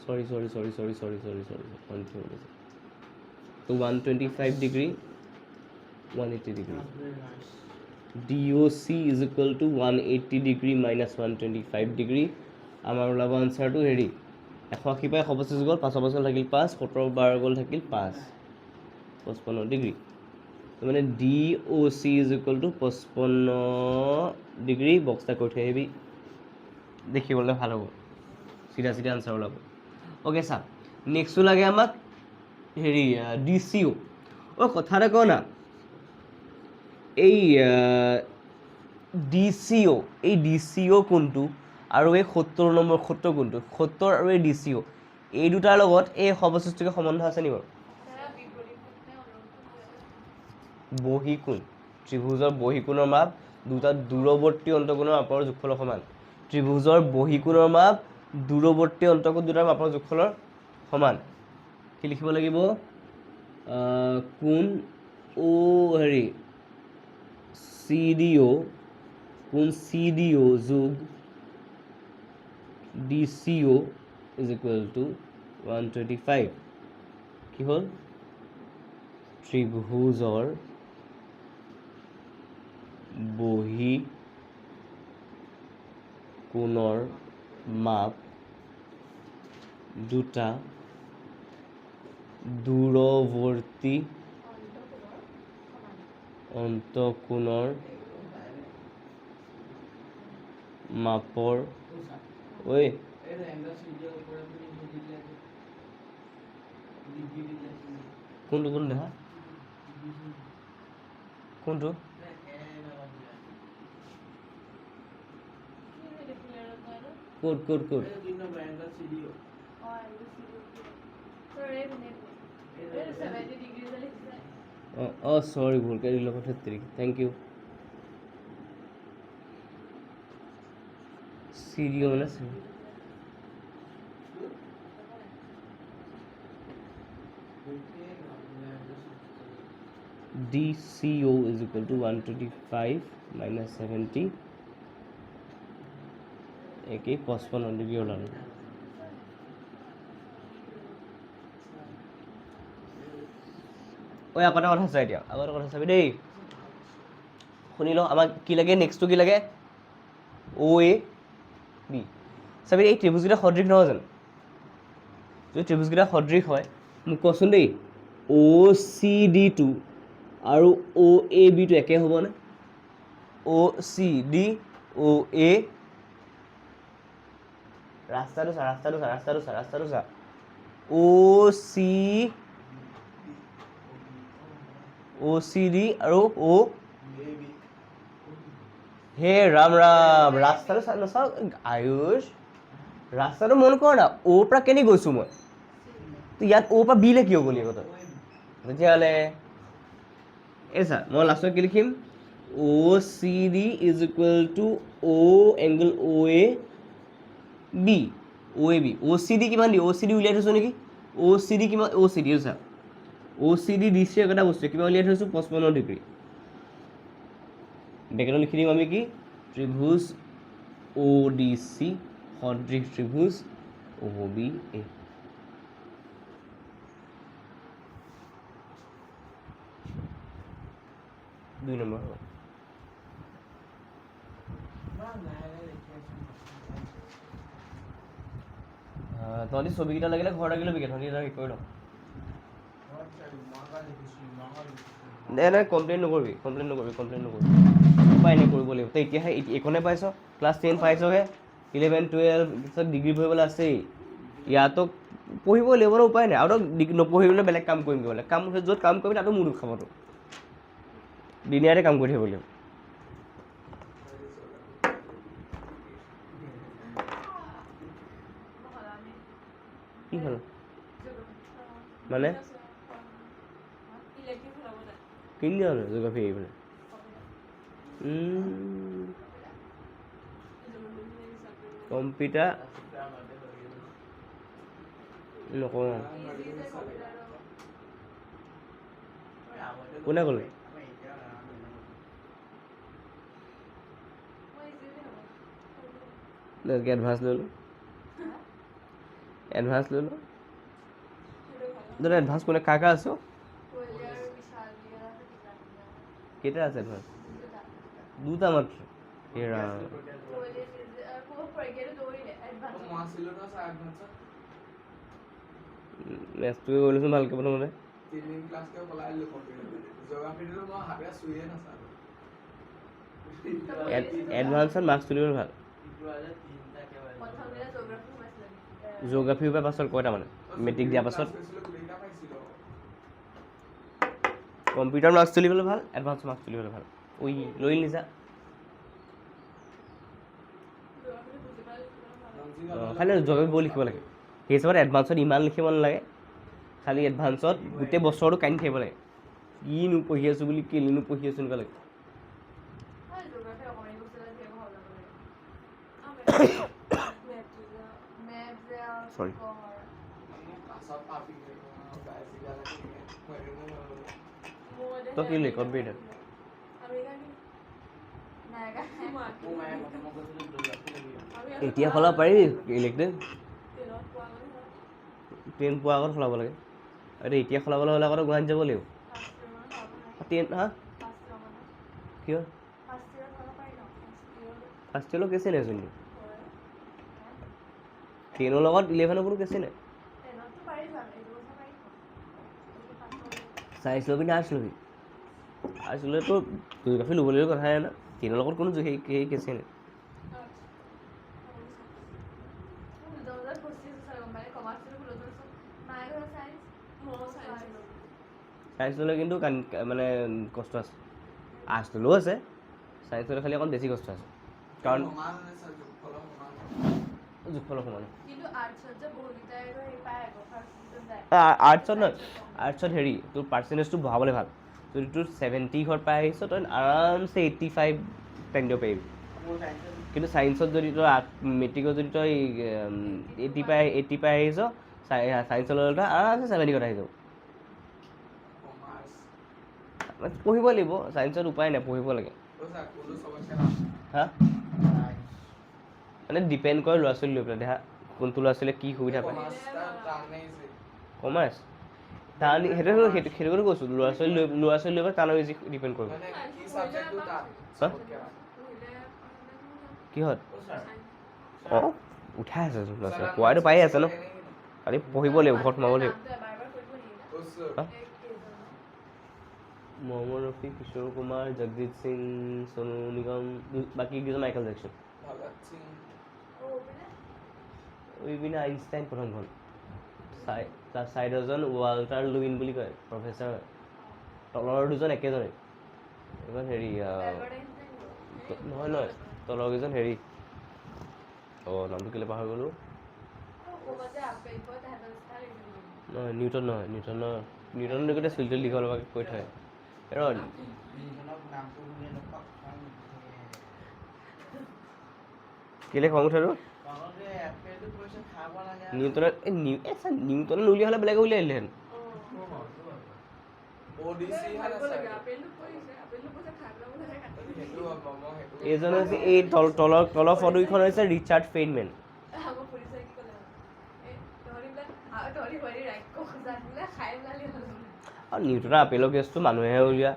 চৰি, তো 125 degree, 180 degree. DOC is equal two 180 degree minus 125 degree. আমাৰ ওলাব আনচাৰটো হেৰি, 180 পৰা 125 গ'ল, 5 থাকিল 5, 17 বাৰ গ'ল থাকিল 5, 55 ডিগ্ৰী। মানে DOC is equal two 55 degree. বক্সটা কৰি থৈ আহিবি, দেখিবলৈ ভাল হ'ব, চিধা আনচাৰ ওলাব। অ'কে চা, নেক্সটটো লাগে আমাক হেৰি DCO। কথা এটা কওঁ না, এই DCO কোনটো আৰু এই 70 নম্বৰ কোনটো, 70 আৰু এই DCO, এই দুটাৰ লগত এই সমষ্টিটোৰ সম্বন্ধ আছে নি বাৰু? বহিকোণ, ত্ৰিভুজৰ বহিকোণৰ মাপ দুটা দূৰৱৰ্তী অন্তকোণৰ মাপৰ যোগফলৰ সমান। ত্ৰিভুজৰ বহিকোণৰ মাপ দূৰৱৰ্তী অন্তকোণ দুটাৰ মাপৰ যোগফলৰ সমান। কি লিখিব লাগিব? কোণ CDO যোগ DCO ইজ ইকুৱেল টু 125। কি হ'ল? ত্ৰিভুজৰ বহিকোণৰ মাপ দুটা দূৰৱৰ্তী অন্তকোণৰ মাপৰ কোনটো কোন দেখা, কোনটো? ক'ত চৰি, ভুলকৈ দিলোঁ কথা। Thank you. CDO মানে DCO is equal to 125 minus 70 একেই 55 ডিগ্ৰী ওলালো। আগতে কথা চাই দিয়া, আগতে কথা চাবি দেই, শুনি লওঁ। আমাক কি লাগে, নেক্সটটো কি লাগে? OAB। চাবি, এই ত্ৰিভুজকেইটা সদৃশ নহয় জানো? যদি ত্ৰিভুজকেইটা সদৃশ হয়, মোক কচোন দেই, OCD2 আৰু OAB টো একে হ'বনে? OCD OA, ৰাস্তাটো চা OCD আৰু হে ৰাম, ৰাস্তাটো নাচাওঁ আয়ুষ, ৰাস্তাটো মন কৰ না, অ'ৰ পৰা কেনি গৈছোঁ মই? তো ইয়াত অ' পৰা বিলে কিয় গ'লি আকৌ তই তেতিয়াহ'লে এই চা মই লাষ্টত কি লিখিম O' C D is equal to O' angle O' A B O' A B O' C D কিমান দি অ' চি ডি উলিয়াই থৈছোঁ নেকি অ' চি ডি কিমান অ' চি ডি চা অ' চি ডি দিছে এটা বস্তু কিমান উলিয়াই থৈছোঁ 55 ডিগ্ৰী ব্ৰেকেটত লিখি দিম আমি কি ত্ৰিভুজ অ' ডি চি সদৃশ ত্ৰিভুজ অ' বি এ দুই নম্বৰ হ'ব তহঁতি ছবিকেইটা লাগিলে ঘৰত লাগিলে বিকে তহঁতি এটা হেৰি কৰি লওঁ নাই কমপ্লেইন নকৰিবি উপায় নাই কৰিব লাগিব তই এতিয়াহে এইখনে পাইছ ক্লাছ 10 পাইছহে 11 12 পিছত ডিগ্ৰী পঢ়িবলৈ আছেই ইয়াতো পঢ়িব লাগিব ন উপায় নাই আৰু নপঢ়িবলৈ বেলেগ কাম কৰিম বেলেগ কাম য'ত কাম কৰিবি তাতো মোৰ খাবতো দিনীয়াতে কাম কৰি থাকিব লাগিব কি হ'ল মানে কিনি দিয়া হ'ল জিঅ'গ্ৰাফী এইফালে কম্পিউটাৰ নকওঁ কোনে ক'লে এডভান্স লৈ লওঁ দাদা এডভান্স কোনে কাৰ আছে কেইটা আছে এডভান্স দুটা মাত্ৰ এৰা মেথছটোকে কৰি লৈছোঁ ভালকৈ প্ৰথমতে এডভান্সত মাৰ্কছ তুলিবলৈ ভাল জিঅ'গ্ৰাফিৰ পৰা পাছত কয়টা মানে মেট্ৰিক দিয়াৰ পাছত কম্পিউটাৰ মাৰ্কছ তুলিবলৈ ভাল এডভান্স মাৰ্কছ তুলিবলৈ ভাল ঐ লৈ নিছা খালি জিঅ'গ্ৰাফি বহুত লিখিব লাগে সেই হিচাপত এডভান্সত ইমান লিখিব নালাগে খালি এডভান্সত গোটেই বছৰটো কান্দি থাকিব লাগে কিনো পঢ়ি আছোঁ বুলি কেলেনো পঢ়ি আছোঁ এনেকুৱা লাগে চৰি তই কি লিখ কম্পিউটাৰ এতিয়া সলাব পাৰিবি ইলেক্টিভ 10 পোৱাৰ আগত সলাব লাগে আৰু এতিয়া সলাবলৈ হ'লে আকৌ গুৱাহাটী যাব লাগিব 10 হা কিয় ফাৰ্ষ্ট ইয়েৰৰ কেছে নাই চোন 10ৰ লগত 11ৰ কোনো কেছে নাই চাইন্স ল'বি নে আৰ্টছ ল'বি আৰ্টছ ল'লেতো জিঅ'গ্ৰাফী ল'বলৈ কথাই নাই 10ৰ লগত কোনো সেই কেছে নাই চাইন্স ল'লে কিন্তু মানে কষ্ট আছে আৰ্টছ ল'লেও আছে চাইন্স ল'লে খালি অকণ বেছি কষ্ট আছে কাৰণ জোখফলৰ সমান আৰ্টছত নহয় আৰ্টছত হেৰি তোৰ পাৰ্চেণ্টেজটো বঢ়াবলৈ ভাল যদি তোৰ 70 ঘৰত পাই আহিছ তই আৰামছে 85 টানি দিব পাৰিবি কিন্তু চাইন্সত যদি তই মেট্ৰিকত যদি তই 80 পাই আহিছ চাইন্সত ল'লে তই আৰামছে 70 ঘৰত আহি যাব পঢ়িব লাগিব চাইন্সত উপায় নাই পঢ়িব লাগে হা মানে ডিপেণ্ড কৰে ল'ৰা ছোৱালী লৈ পেলাই দেখা কোনটো ল'ৰা ছোৱালীয়ে কি সুবিধা পায় কমাৰ্চ টান সেইটো কৈছোঁ ল'ৰা ছোৱালী লৈ পেলাই টান ইজি ডিপেণ্ড কৰিব কিহত অঁ উঠাই আছে ল'ৰা ছোৱালী পোৱাইতো পায়ে আছে ন খালি পঢ়িব লাগিব ঘৰত সোমাব লাগিব মহম্মদ ৰফি কিশোৰ কুমাৰ জগজিৎ সিং সোনু নিগম বাকী কেইজন মাইকেল জেকচন এইপিনে আইনষ্টাইন প্ৰথমখন তাৰ চাইডৰজন ৱাল্টাৰ লুইন বুলি কয় প্ৰফেচাৰ হয় তলৰ দুজন একেজনে এইখন হেৰি নহয় তলৰ কেইজন হেৰি নামটো কেলৈ পাহৰি গ'লোঁ নহয় নিউটন নহয় নিউটনৰ গোটেই চুলিটো দীঘল লগাকৈ কৈ থয় ৰ কেলে খং উঠে নিউটনে উলিয়াই হ'লে বেলেগে উলিয়াই দিলেহেঁতেন এইজন হৈছে এই তলৰ ফটোকেইখন হৈছে ৰিচাৰ্ড ফেইনমেন আৰু নিউটনৰ আপেলৰ কেছটো মানুহে উলিওৱা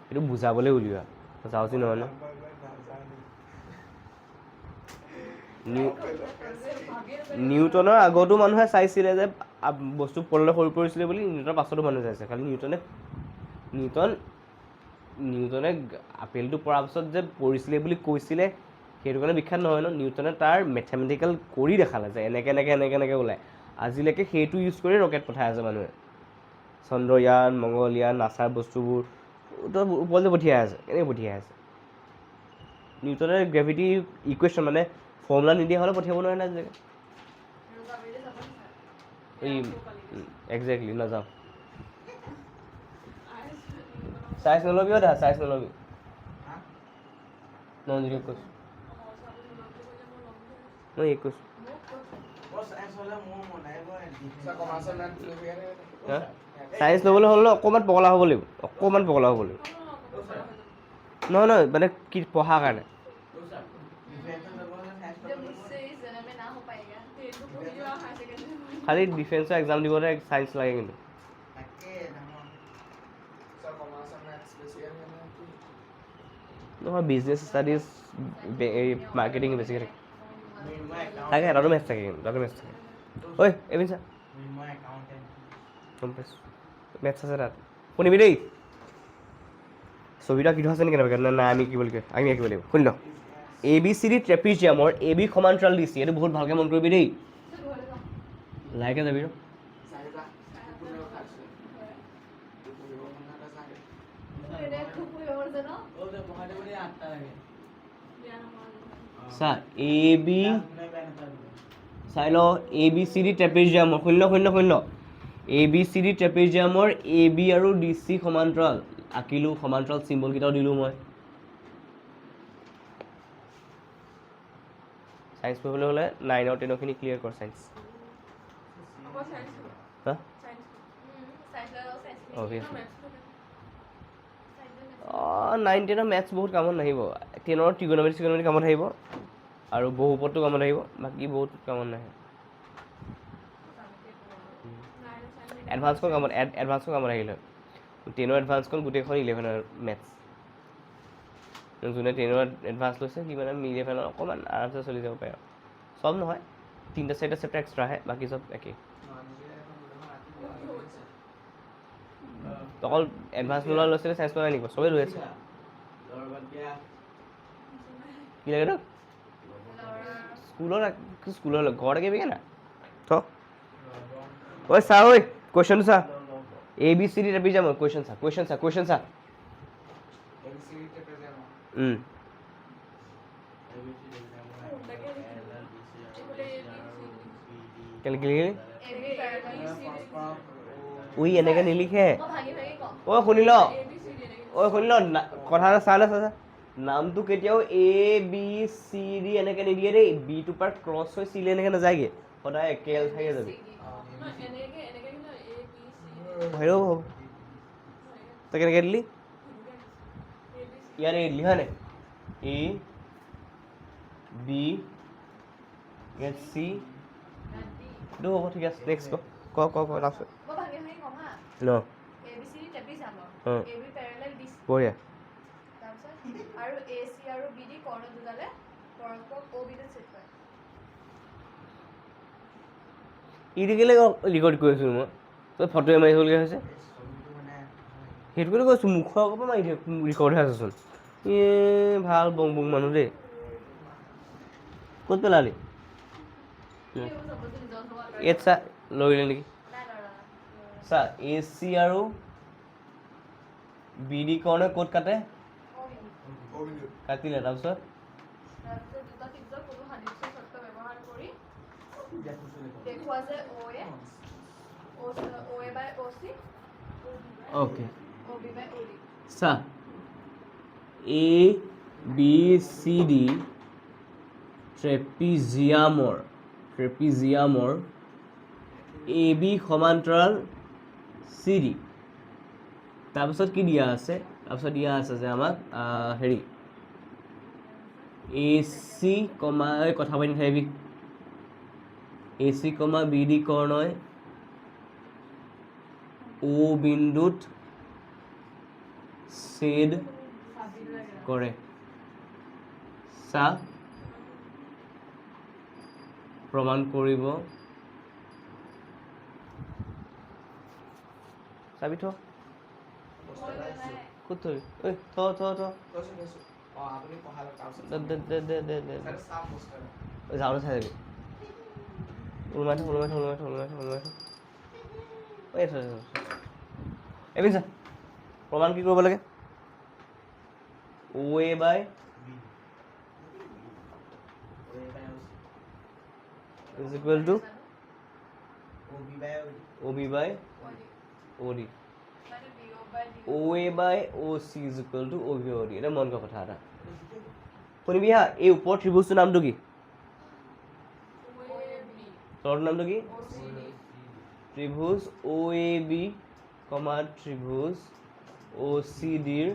এইটো বুজাবলৈ উলিওৱা যাওঁচি নহয় ন নিউটনৰ আগতো মানুহে চাইছিলে যে বস্তু পললে সৰি পৰিছিলে বুলি নিউটনৰ পাছতো মানুহে চাইছে খালি নিউটনে আপেলটো পৰাৰ পাছত যে পৰিছিলে বুলি কৈছিলে সেইটো কাৰণে বিখ্যাত নহয় ন নিউটনে তাৰ মেথমেটিকেল কৰি দেখালে যে এনেকে ওলায় আজিলৈকে সেইটো ইউজ কৰি ৰকেট পঠাই আছে মানুহে চন্দ্ৰয়ান মংগলয়ান নাছাৰ বস্তুবোৰ ওপৰলৈ পঠিয়াই আছে এনেকৈ পঠিয়াই আছে নিউটনে গ্ৰেভিটি ইকুৱেশ্যন মানে ফৰ্মুলা নিদিয়া হ'লে পঠিয়াব নোৱাৰে না আজিলৈকে এই একজেক্টলি নাযাওঁ চাইজ নল'বি দা চাইজ নল'বি নন্দিনীক কৈছোঁ মই এই কৈছোঁ চাইন্স ল'বলৈ হ'লে অকণমান পগলা হ'ব লাগিব নহয় মানে কি পঢ়াৰ কাৰণে খালি ডিফেন্সৰ এক্সাম দিবলৈ চাইন্স লাগে কিন্তু নহয় বিজনেছ ষ্টাডিজ এই মাৰ্কেটিং বেছিকৈ থাকে এটাতো মেথছ থাকে ঐ এবিন চা গম পাইছোঁ মেথছ আছে তাত শুনিবি দেই ছবিটা কিটো আছে নেকি কেনেবাকৈ নাই আমি কি বুলি কয় আমি আঁকিব লাগিব শুনি ল ABCD ট্ৰেপিজিয়ামৰ AB সমান্তৰাল DC এইটো বহুত ভালকৈ মন কৰিবি দেই লাইকে যাবি ৰ চা AB চাই ল ABCD ট্ৰেপিজিয়ামৰ শূন্য ABCD ট্ৰেপিজিয়ামৰ AB আৰু DC সমান্তৰাল আঁকিলোঁ সমান্তৰাল চিম্বলকেইটাও দিলোঁ মই চাইন্স পঢ়িবলৈ হ'লে 9 আৰু 10খিনি ক্লিয়াৰ কৰ চাইন্স অঁ 9 10ৰ মেথছ বহুত কামত নাহিব 10ৰ ত্ৰিগোণমিতি কামত আহিব আৰু বহুপদটো কামত আহিব বাকী বহুত কামত নাহে এডভান্সখন কামত আহিলে 10ৰ এডভান্সখন গোটেইখন 11ৰ মেথছ যোনে 10ৰ এডভান্স লৈছে সি মানে 11ৰ অকণমান আৰামছে চলি যাব পাৰে চব নহয় 3টা 4টা চেপ্টাৰ এক্সট্ৰা আহে বাকী চব একেই অকল এডভান্স লোৱা লৈছিলে চাইন্স লোৱা নেকি চবেই লৈ আছে কি লাগে তোক স্কুলৰ ঘৰত আঁকিবিগৈ না থ ঐ চা ঐ কুৱেশ্যনটো চা ABCD ট্ৰেপিজিয়ামৰ কুৱেশ্যন চা উই এনেকৈ নিলিখে ঐ শুনি ল কথা এটা চাই ল নামটো কেতিয়াও ABCD এনেকৈ নিদিয়ে দেই বিটোৰ পৰা ক্ৰছ হৈ চিলে এনেকৈ নাযায়গৈ সদায় একেল থাকে যাবি হেৰৌ হ'ব তই কেনেকৈ দিলি ইয়াত দিলি হয় নাই A B ইয়াত C এইটো হ'ব ঠিক আছে নেক্সট ক তাৰপিছত ন বঢ়িয়া ইটো কেলৈ ৰেকৰ্ড কৰি আছোঁ মই তই ফটোৱে মাৰি হ'বলগীয়া হৈছে সেইটো কাৰণে কৈছোঁ মুখৰ আগৰ পৰা মাৰি দিয়ে ৰেকৰ্ড হৈ আছেচোন ভাল বং মানুহ দেই ক'ত পেলালি ইয়াত চা লৰিলে নেকি চা AC আৰু BD কৰ্ণে ক'ত কাটে কাটিলে তাৰপিছত OA by OC, okay OB by OD. চা A B C D ট্ৰেপিজিয়ামৰ A B সমান্তৰাল চি ডি। তাৰপিছত কি দিয়া আছে? তাৰপিছত দিয়া আছে যে আমাক হেৰি এ চি কমা কথা পাতি নাথাকিবি, এ চি কমা বি ডি কৰ্ণয় ও বিন্দুত ছেদ কৰে। চা প্ৰমাণ কৰিব। চাবি থ ক'ত থবি? ঐ থ দে যাওঁতে চাই যাবি। ওলমাই থ এবিন চা প্ৰমাণ কি কৰিব লাগে? OA by is equal to OB by OD. OA by OC is equal to OB by OD. এটা মন কৰা কথা এটা শুনিবি হা। এই ওপৰৰ ত্ৰিভুজটোৰ নামটো কি? তলৰ নামটো কি? ত্ৰিভুজ OAB, ত্ৰিভুজ OCD ৰ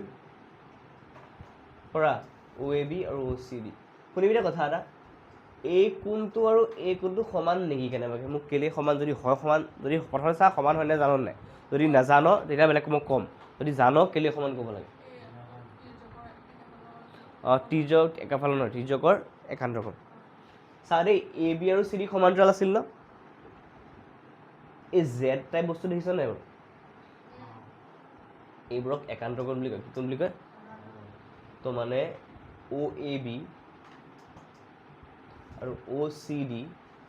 পৰা OAB আৰু OCD। শুনিবি দে কথা এটা, এই কোণটো আৰু এই কোণটো সমান নেকি? কেনেবাকৈ মোক কেলৈ সমান? যদি হয় সমান, যদি প্ৰথমে চা সমান হয় নে জানো নাই? যদি নাজান তেতিয়া বেলেগ মই ক'ম, যদি জানো কেলৈ সমান ক'ব লাগে। ত্ৰিজক একাফালৰ নহয়, ত্ৰিজকৰ একান্তৰকোণ। চা দেই, এ বি আৰু চি ডি সমান্তৰাল আছিল ন? এই জেড টাইপ বস্তু দেখিছ নাই বাৰু? এইবোৰক একান্তৰকোণ বুলি কয়। কি কোণ বুলি কয়? তো মানে OAB আৰু OCD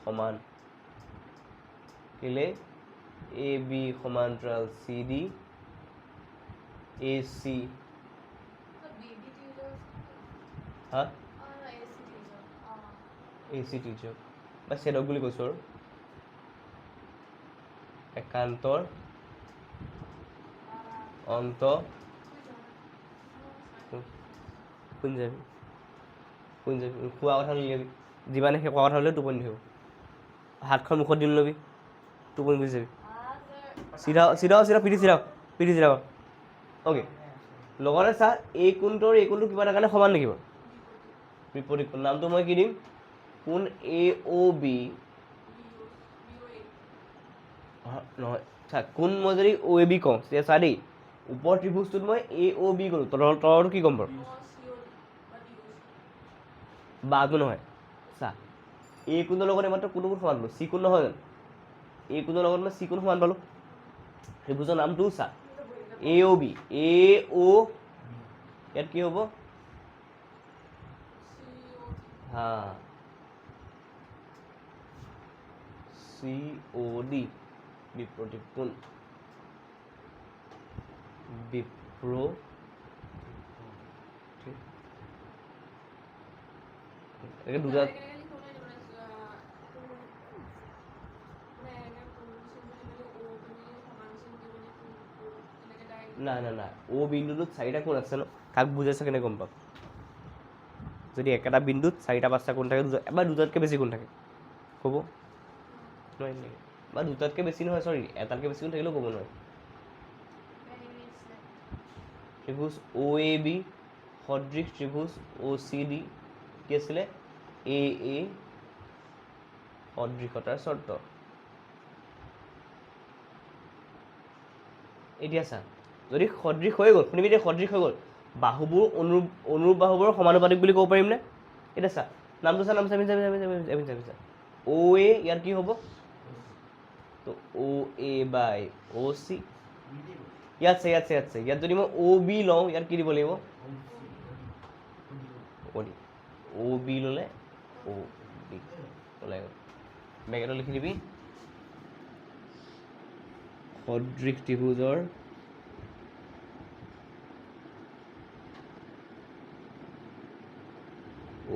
সমান। কেলে? AB সমান্তৰাল CD, AC হা AC ত্ৰিজক বা ছেদক বুলি কৈছোঁ আৰু একান্তৰ অন্ত শুনি যাবি খোৱা কথা নলিয়াবি। যিমানে সেই খোৱা কথা হ'লেও টোপনি ধৰিব। হাতখন মুখত দি নল'বি, টোপনি গুচি যাবি। চিধা পিঠি চিধা অ'কে। লগতে চা, এই কোণটো আৰু এই কোণটো কিবা এটা কাৰণে সমান নেকি বাৰু? বিপৰীত কোণ। নামটো মই কি দিম? কোণ AOB নহয় চা, কোণ মই যদি OAB কওঁ তেতিয়া চা দেই, ওপৰৰ ত্ৰিভুজটোত মই AOB ক'লোঁ, তলৰটো কি ক'ম বাৰু? বাটো নহয়। চা, এই কোণৰ লগত এইমাত্ৰ কোনটো কোণ সমান পালোঁ? চি কোণ নহয় জানো? এই কোণৰ লগত মই চি কোণ সমান পালোঁ। ত্ৰিভুজৰ নামটোও চা, AOB। AO ইয়াত কি হ'ব? হা COD বিপৰীত কোণ। দুটা নাই O বিন্দুটোত চাৰিটা কোণ আছে ন? কাক বুজাইছে কেনেকৈ গম পাম? যদি একেটা বিন্দুত চাৰিটা পাঁচটা কোণ থাকে বা দুটাতকৈ বেছি কোণ থাকে ক'ব নোৱাৰিম নেকি? বা দুটাতকৈ বেছি নহয়, চৰি এটাতকৈ বেছি কোণ থাকিলেও ক'ব নোৱাৰিম। ত্ৰিভুজ OAB সদৃশ ত্ৰিভুজ OCD কি আছিলে? AA সদৃশতাৰ চৰ্ত। এতিয়া চা, যদি সদৃশ হৈ গ'ল, শুনিবি এতিয়া সদৃশ হৈ গ'ল, বাহুবোৰ অনুৰূপ বাহুবোৰৰ সমানুপাতিক বুলি ক'ব পাৰিমনে? এতিয়া চা, নামটো চা OA ইয়াত কি হ'ব? তো OA by OC ইয়াত যদি মই OB লওঁ, ইয়াত কি দিব লাগিব? OB ল'লে OB ওলাই গ'ল। বেগেটত লিখি দিবি, সদৃশ ত্ৰিভুজৰ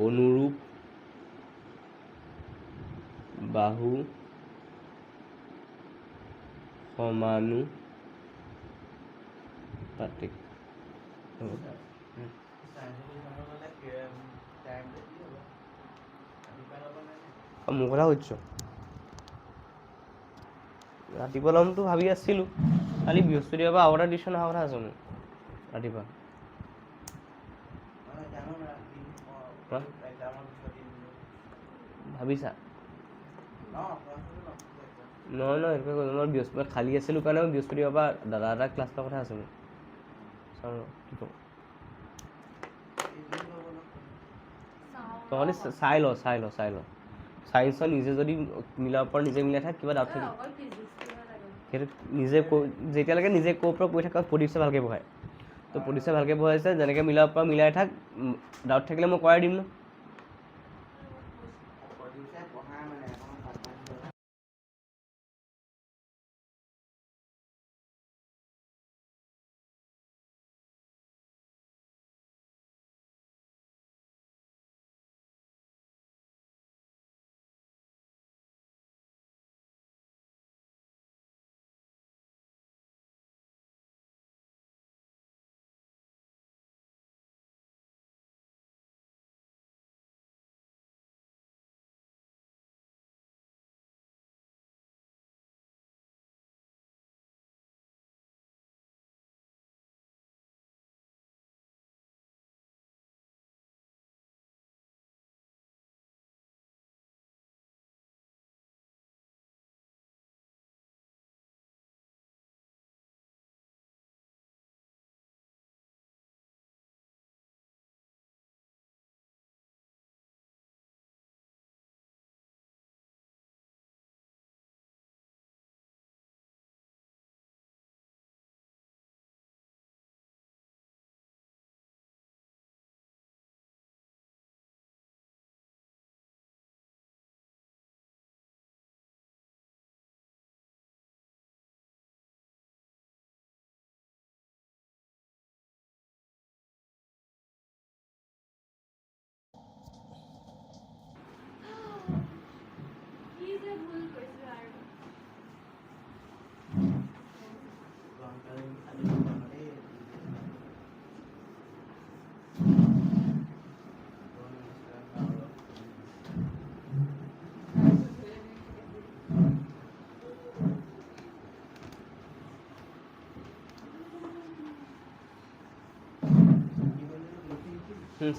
অনুৰূপ বাহু সমানুপাতিক হ'ব। মোৰ কথা সুধিছ ৰাতিপুৱা ল'মতো ভাবি আছিলোঁ খালি বৃহস্পতিবাৰৰ পৰা আগতে টিউশ্যন অহা কথা আছে মোৰ ৰাতিপুৱা ভাবিছা নহয় এনেকৈ কৈছোঁ মই বৃহস্পতিবাৰ খালী আছিলোঁ কাৰণে মই বৃহস্পতিবাৰৰ পৰা দাদা এটা ক্লাছ লোৱাৰ কথা আছে মোৰ চাওঁ ৰ কি কওঁ তহঁতে চাই ল চায়েন্সৰ নিজে যদি মিলাব পৰা নিজে মিলাই থাক কিবা ডাউট থাকিব সেইটো নিজে যেতিয়ালৈকে নিজে ক'ৰ পৰা কৈ থাকা প্ৰদীপছে ভালকৈ পঢ়ায় তো প্ৰদীপছে ভালকৈ পঢ়াইছে যেনেকৈ মিলাব পৰা মিলাই থাক ডাউট থাকিলে মই কৰাই দিম ন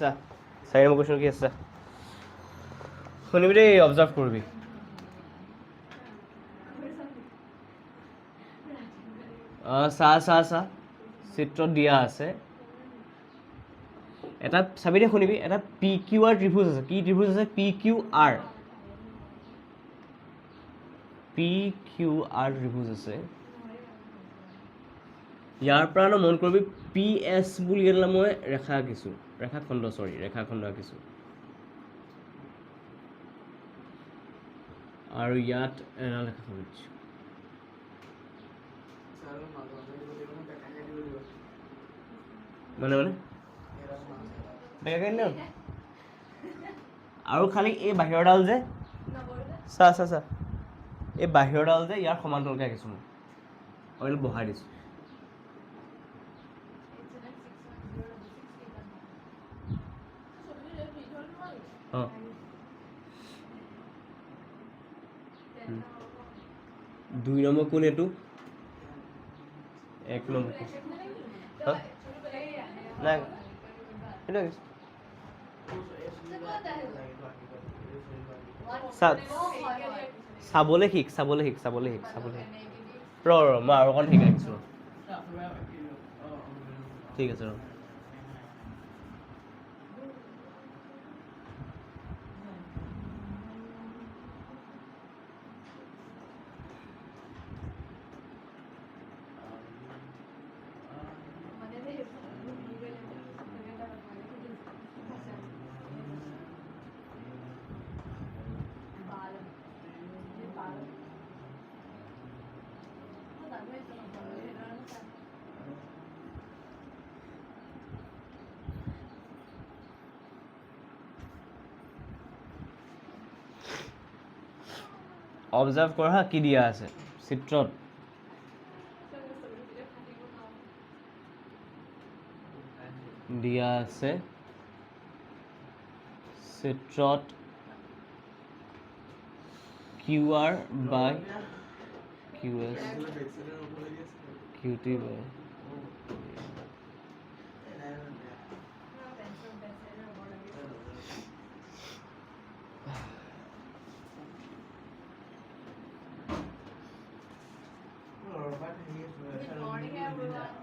চা 4 নম্বৰ কুৱেশ্যন কি আছে শুনিবি দেই অবজাৰ্ভ কৰিবি চা চিত্ৰত দিয়া আছে এটা চাবি দে শুনিবি এটা পি কিউ আৰ ত্ৰিভুজ আছে কি ত্ৰিভুজ আছে পি কিউ আৰ ত্ৰিভুজ আছে ইয়াৰ পৰা মন কৰিবি পি এছ বুলি এটা মই ৰেখাখণ্ড আঁকিছোঁ আৰু ইয়াত এডাল ৰেখাখণ্ড দিছোঁ মানে আৰু খালি এই বাহিৰডাল যে চা এই বাহিৰডাল যে ইয়াৰ সমান্তৰালকৈ আঁকিছোঁ মই আৰু এইটো বহাই দিছোঁ অঁ 2 নম্বৰ কোন এইটো 1 নম্বৰ নাই চাবলৈ শিক ৰ মই আৰু অকণ শিকাই দিছোঁ ঠিক আছে ৰ অবজাৰ্ভ কৰা কি দিয়া আছে চিত্ৰত দিয়া আছে চিত্ৰত QR by QS QT by Good morning, everyone.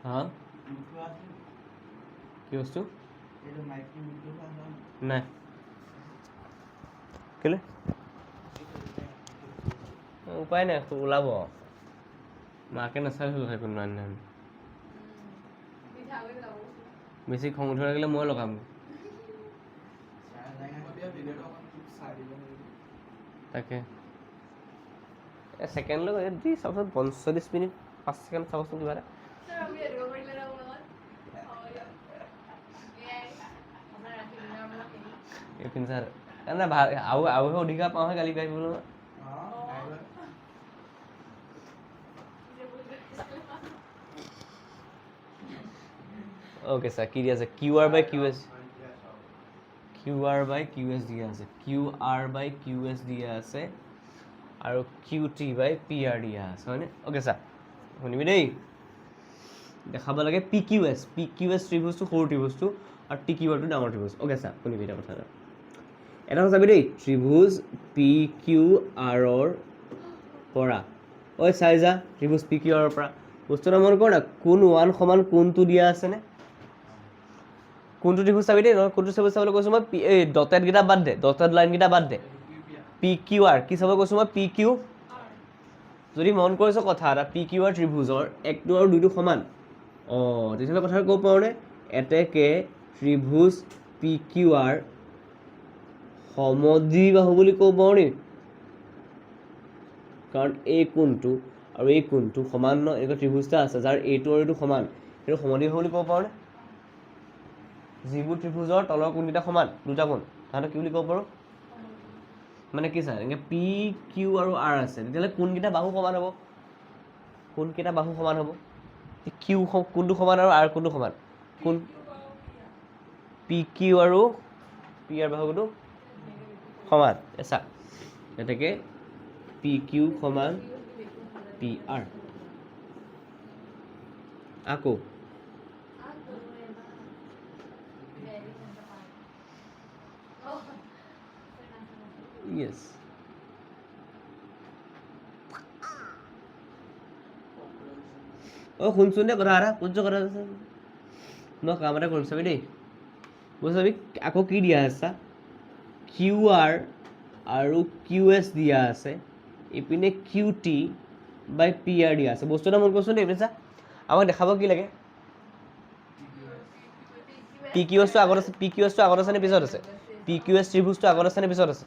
হ্যাঁ কি বস্তু নাই কেলে উপায় নাই ওলাব মাকে নাচাই হ'ল হয় কোনোবা দিনা মিঠাই লাভ বেছি খং উঠি লাগিলে মই লগাম তাকে ছেকেণ্ড লৈ দি চাবচোন 45 মিনিট 5 ছেকেণ্ড চাবচোন কিবা এটা Sir, আমি এদিকে কৰিলে না ওলাব আপোনাৰ ৰাতি দিনৰ মানে হেৰি এইপিন ছাৰ নাই ভাল আৰু অধিকাৰ পাওঁহে গালি পাৰিব নহয় ওকে স্যার কি দিয়া আছে QR বাই QS দিয়া আছে QR বাই QS দিয়া আছে আৰু QT বাই PR দিয়া আছে হয়নে ওকে স্যাৰ শুনিবি দেই দেখাব লাগে PQS ত্ৰিভুজটো সৰু ত্ৰিভুজটো আৰু TQRটো ডাঙৰ ত্ৰিভুজ ওকে স্যাৰ শুনিবি এটা কথা এটা চাবি দেই ত্ৰিভুজ PQR ৰ পৰা ঐ চাই যা ত্ৰিভুজ PQR ৰ পৰা বস্তুটো মন কৰ না কোন 1 সমান কোনটো দিয়া আছে নে কোনটো ত্ৰিভুজ চাবি দেই নহয় কোনটো ত্ৰিভুজ চাবলৈ কৈছো মই এই ডটেড গিটা বাদ দে ডটেড লাইন গিটা বাদ দে PQR কি চাব কৈছো মই PQ যদি মন কৰিছ কথা এটা PQR ত্ৰিভুজৰ 1টো আৰু 2টো সমান তেতিয়াহ'লে কথাটো ক'ব পাৰোঁ নে এতেকে ত্ৰিভুজ PQR সমদ্বিবাহু বুলি ক'ব পাৰোঁ নি কাৰণ এই কোণটো আৰু এই কোণটো সমান ন এনেকুৱা ত্ৰিভুজটা আছে যাৰ এইটো আৰু এইটো সমান সেইটো সমদ্বিবাহু বুলি ক'ব পাৰোঁ নে যিবোৰ ত্ৰিভুজৰ তলৰ কোণকেইটা সমান দুটা কোণ তাহাঁতক কি বুলি ক'ব পাৰোঁ মানে কি চাই এনেকৈ PQ আৰু R আছে তেতিয়াহ'লে কোনকেইটা বাহু সমান হ'ব Q কোনটো সমান আৰু R কোনটো সমান কোন PQ আৰু PR বাহুটো সমান এছা এতেকে PQ সমান PR আকৌ yes শুনচোন দে কথা এটা শুনছ কথা মই কাম এটা কৰিম চাবি দেই বুজি আকৌ কি দিয়া আছে QR আৰু QS দিয়া আছে ইপিনে QT বাই PR দিয়া আছে বস্তু এটা মন কৰচোন দেই চা আমাক দেখাব কি লাগে PQS টো আগত আছে নে পিছত আছে PQS ত্ৰিভুজটো আগত আছে নে পিছত আছে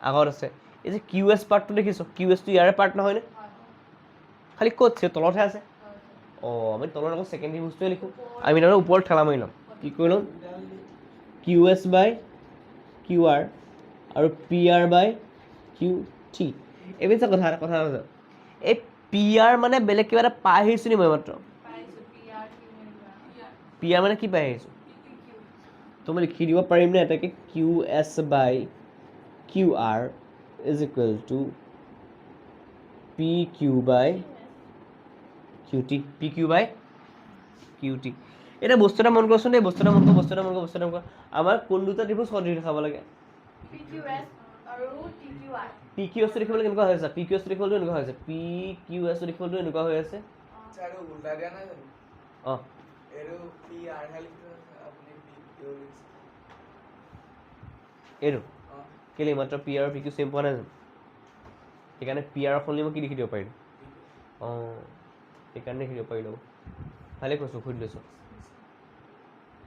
আগত আছে এই যে QS পাৰ্টটো দেখিছো QS টো ইয়াৰে পাৰ্ট নহয় নে খালি ক'ত আছে তলতহে আছে আমি তলত আকৌ ছেকেণ্ড ত্ৰিভুজটোৱে লিখোঁ আমি তাৰমানে ওপৰত ঠেলা মাৰি ল'ম কি কৰি ল'ম QS বাই QR আৰু PR বাই QT এইবিধ কথা এটা এই PR মানে বেলেগ কিবা এটা পাই আহিছোঁ নি মই মাত্ৰ PR মানে কি পাই আহিছোঁ তো মই লিখি দিব পাৰিম নে এটাকে QS by QR is equal to PQ by QT এটা বস্তু এটা মন কৰচোন দেই বস্তু এটা মন কৰ আমাৰ কোন দুটা ত্ৰিভুজ সদৃশ দেখাব লাগে PQS আৰু TQR PQS টো দেখিবলৈ কেনেকুৱা হৈ আছে PQS টো দেখিবলৈ এনেকুৱা হৈ আছে PQS টো দেখিবলৈ এনেকুৱা হৈ আছে চাৰো উল্টা দিয়া নাই জানো অ এৰো PR হে লিখি আছে আপুনি PQ লিখিছে এইটো অ কেলে মাত্ৰ PR আৰু PQ চেম পোৱা নাই জানো সেইকাৰণে PR সলনি মই কি লিখি দিব পাৰিম সেইকাৰণে লিখি দিব পাৰিলোঁ ভালে কৈছোঁ সুধি লৈছোঁ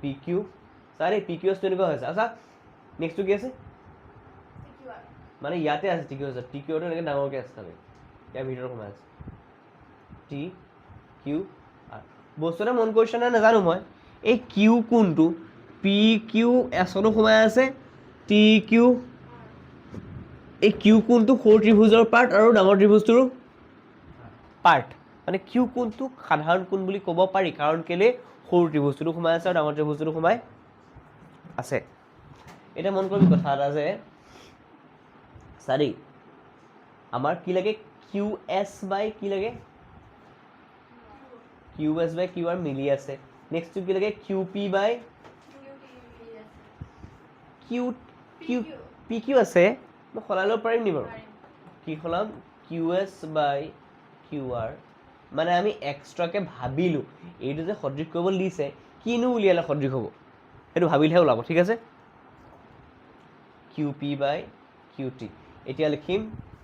PQ চাৰে PQS টো এনেকুৱা হৈ আছে আচ্ছা নেক্সটটো কি আছে TQR মানে ইয়াতে আছে TQS টো এনেকৈ ডাঙৰকৈ আছে তাতে ইয়াৰ ভিতৰত সোমাই আছে TQR বস্তু এটা মন কৰিছে নে নাজানো মই এই Q কোনটো PQSতো সোমাই আছে TQ এই Q কোনটো সৰু ত্ৰিভুজৰ পাৰ্ট আৰু ডাঙৰ ত্ৰিভুজটোৰো পাৰ্ট মানে কিউ কোনটোক সাধাৰণ কোণ বুলি ক'ব পাৰি কাৰণ কেলে সৰু ত্ৰিভুজটো সোমাই আছে আৰু ডাঙৰ ত্ৰিভুজটো সোমাই আছে এটা মন কৰিবি কথা এটা যে চাৰি আমাৰ কি লাগে কিউ এছ বাই কি লাগে Q S by Q R মিলি আছে নেক্সটটো কি লাগে Q P by Q Q P Q আছে মই সলাই ল'ব পাৰিম নি বাৰু কি সলাম Q S by Q R মানে আমি এক্সট্ৰাকে ভাবিলোঁ এইটো যে সদৃশ কৰিবলৈ দিছে কিনো উলিয়ালে সদৃশ হ'ব সেইটো ভাবিলেহে ওলাব ঠিক আছে Q P by Q T এতিয়া লিখিম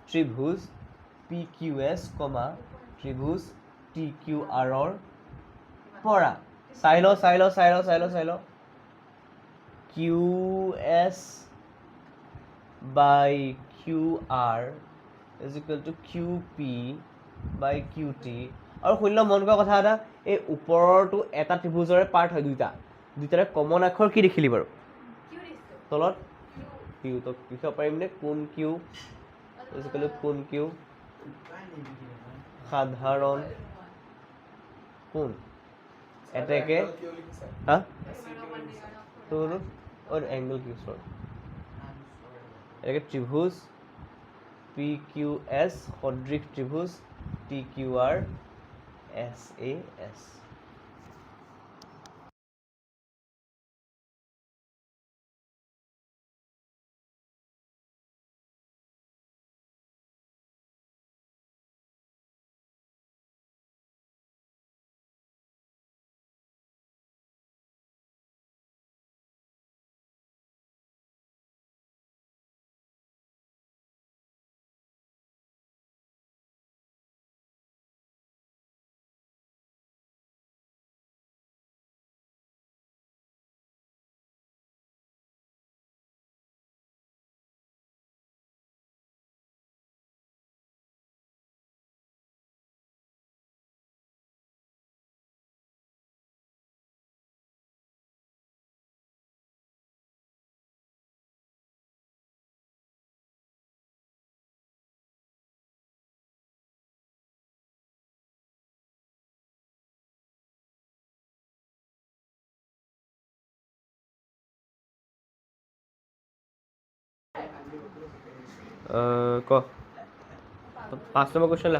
ত্ৰিভুজ পি কিউ এছ কমা ত্ৰিভুজ টি কিউ আৰৰ পৰা চাই ল Q S by Q R is equal to Q P by Q T আৰু শূন্য মন কৰা কথা এটা এই ওপৰৰটো এটা ত্ৰিভুজৰে পাৰ্ট হয় দুইটাৰে কমন আখৰ কি দেখিলি বাৰু তলত কিউ তো লিখিব পাৰিমনে কোন কিউ ইজ ইকুৱেল টু কোন কিউ সাধাৰণ কোন এটাকে হা তো এংগল কিউ সৰ এটাকে ত্ৰিভুজ পি কিউ এছ সদৃশ ত্ৰিভুজ টি কিউ আৰ এছ এ এছ ক 5 নম্বৰ কুৱেশ্যন লে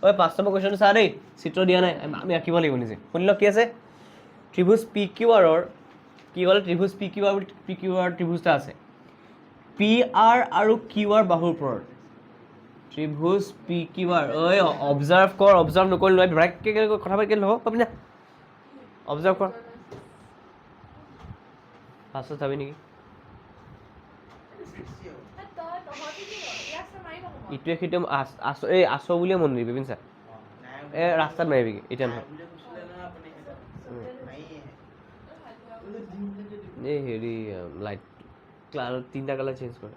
ঐ 5 নম্বৰ কুৱেশ্যনটো চা দেই চিত্ৰ দিয়া নাই আমি আঁকিব লাগিব নিজে শুনি ল কি আছে ত্ৰিভুজ পি কিউ আৰৰ কি ক'লে ত্ৰিভুজ পি কিউ আৰ ত্ৰিভুজটা আছে পি আৰ আৰু কিউ আৰ বাহুৰ ওপৰত ত্ৰিভুজ পি কিউ আৰ ঐ অবজাৰ্ভ নকৰিলোঁ ডাইৰেক্টকৈ কথা পাতি নহ'ব পাবি না অবজাৰ্ভ কৰ ফাৰ্ষ্টত চাবি নেকি ইটোৱে সিটোৱে এই আছ বুলিয়ে মন নিবি বুজিছা এই ৰাস্তাত মাৰিবি এতিয়া নহয় এই হেৰি লাইট তিনিটা কালাৰ চেঞ্জ কৰে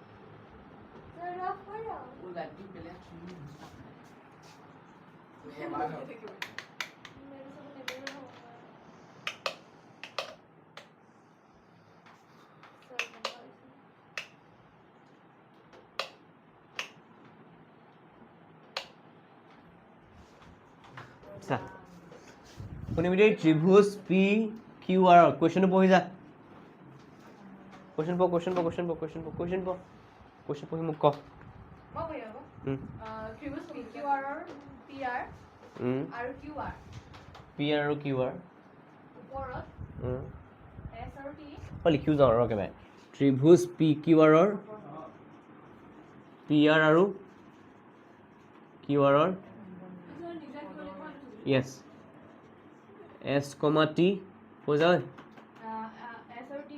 শুনিবি দেই ত্ৰিভুজ পি কিউ আৰ কুৱেশ্যনটো পঢ়ি যা কুৱেশ্যন পঢ়ি মোক ক ত্ৰিভুজ পি কিউ আৰৰ পি আৰ আৰু কিউ আৰ ওপৰত এছ আৰু টি লিখিও যাওঁ আৰু একেবাৰে ত্ৰিভুজ পি কিউ আৰৰ পি আৰ আৰু কিউ আৰৰ য়েছ এছ কমা টি হৈ যায় এছ আৰু টি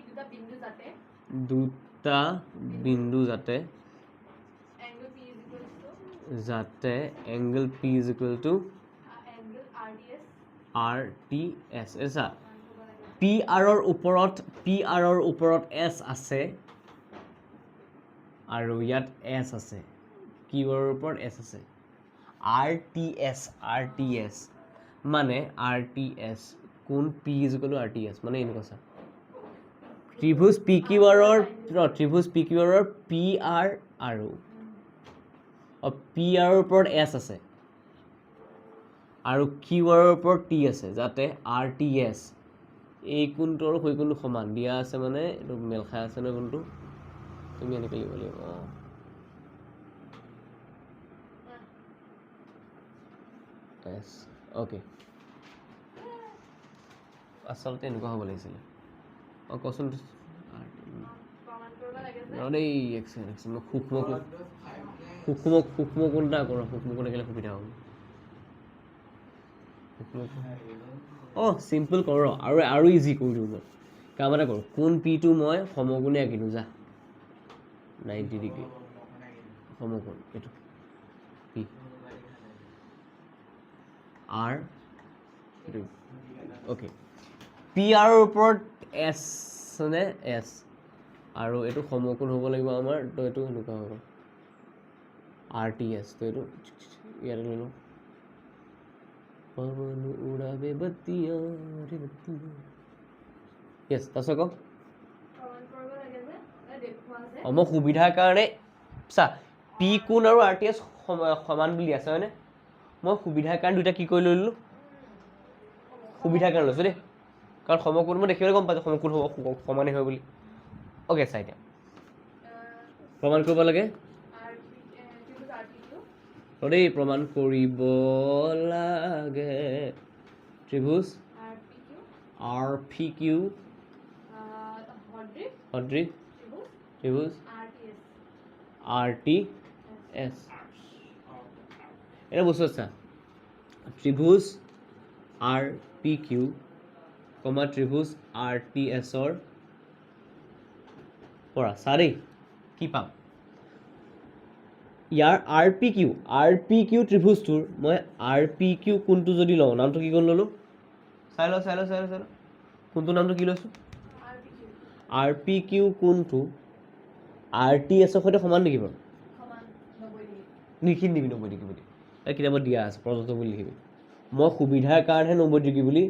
দুটা বিন্দু যাতে angle P is equal to R T S এছা পি আৰৰ ওপৰত এছ আছে আৰু ইয়াত এছ আছে কিউ আৰৰ ওপৰত এছ আছে আৰ টি এছ মানে আৰ টি এছ কোন P is equal to R T S মানে এনেকুৱা চা ত্ৰিভুজ পি কিউ আৰৰ পি আৰ আৰু পি আৰৰ ওপৰত এছ আছে আৰু কিউআৰৰ ওপৰত টি আছে যাতে RTS এই কোনটো আৰু সেই কোনটো সমান দিয়া আছে মানে এইটো মেল খাই আছে নহয় কোনটো তুমি এনেকৈ লিখিব লাগিব এছ অ'কে আচলতে এনেকুৱা হ'ব লাগিছিলে কচোন দেই মই সূক্ষ্ম কোন এটা কৰোঁ সূক্ষ্ম কোন থাকিলে সুবিধা হ'ব চিম্পল কৰোঁ আৰু ইজি কৰি দিওঁ মই কাম এটা কৰোঁ কোন পিটো মই সমকোণে আঁকি দিওঁ যা 90 ডিগ্ৰী সমকোণ এইটো পি আৰ অ'কে পি আৰৰ ওপৰত এছ নে এছ আৰু এইটো সমকোণ হ'ব লাগিব আমাৰ তো এইটো এনেকুৱা হ'ব RTS তো এইটো ইয়াতে লৈ লওঁ পৱন উৰাবে বতিয়া ৰে বতিয়া য়েছ তাৰপিছত কওক মই সুবিধাৰ কাৰণে চা পি কোণ আৰু RTS সমান বুলি আছে হয়নে মই সুবিধাৰ কাৰণে দুইটা কি কৰি লৈ ল'লোঁ সুবিধাৰ কাৰণে লৈছোঁ দেই কাৰণ সমকোণ মই দেখিবলৈ গম পাইছোঁ সমকোণ হ'ব সমানেই হয় বুলি অ'কে চা এতিয়া প্ৰমাণ কৰিব লাগে দেই প্ৰমাণ কৰিব লাগে ত্ৰিভুজ RPQ সদৃশ ত্ৰিভুজ RTS এটা বস্তু আছে ত্ৰিভুজ RPQ ত্ৰিভুজ RTSৰ পৰা চা দেই কি পাম ইয়াৰ RPQ ত্ৰিভুজটোৰ মই RPQ কোনটো যদি লওঁ নামটো কি কোন ল'লোঁ চাই লওঁ কোনটো নামটো কি লৈছোঁ RPQ কোনটো RTS সৈতে সমান নেকি বাৰু লিখি দিবি 90 ডিগ্ৰী বুলি কিতাপত দিয়া আছে প্ৰযুক্ত বুলি লিখিবি মই সুবিধাৰ কাৰণেহে 90 ডিগ্ৰী বুলি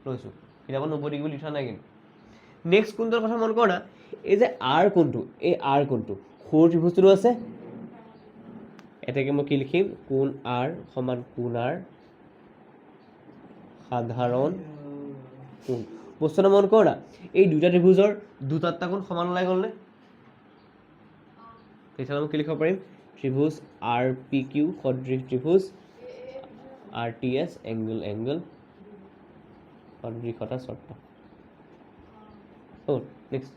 লৈছোঁ কিতাপত 90 ডিগ্ৰী বুলি লিখা নাই কিন্তু নেক্সট কোনটোৰ কথা মন কৰ না এই যে R কোনটো এই R কোনটো সৰু ত্ৰিভুজটো আছে এটাকে মই কি লিখিম কোণ R সমান কোণ R সাধাৰণ কোণ বস্তুটো মন কৰ না এই দুটা ত্ৰিভুজৰ দুটা কোণ সমান ওলাই গ'লনে তেতিয়াহ'লে মই কি লিখিব পাৰিম ত্ৰিভুজ RPQ সদৃশ ত্ৰিভুজ RTS এংগল সদৃশতা চৰ্ত নেক্সট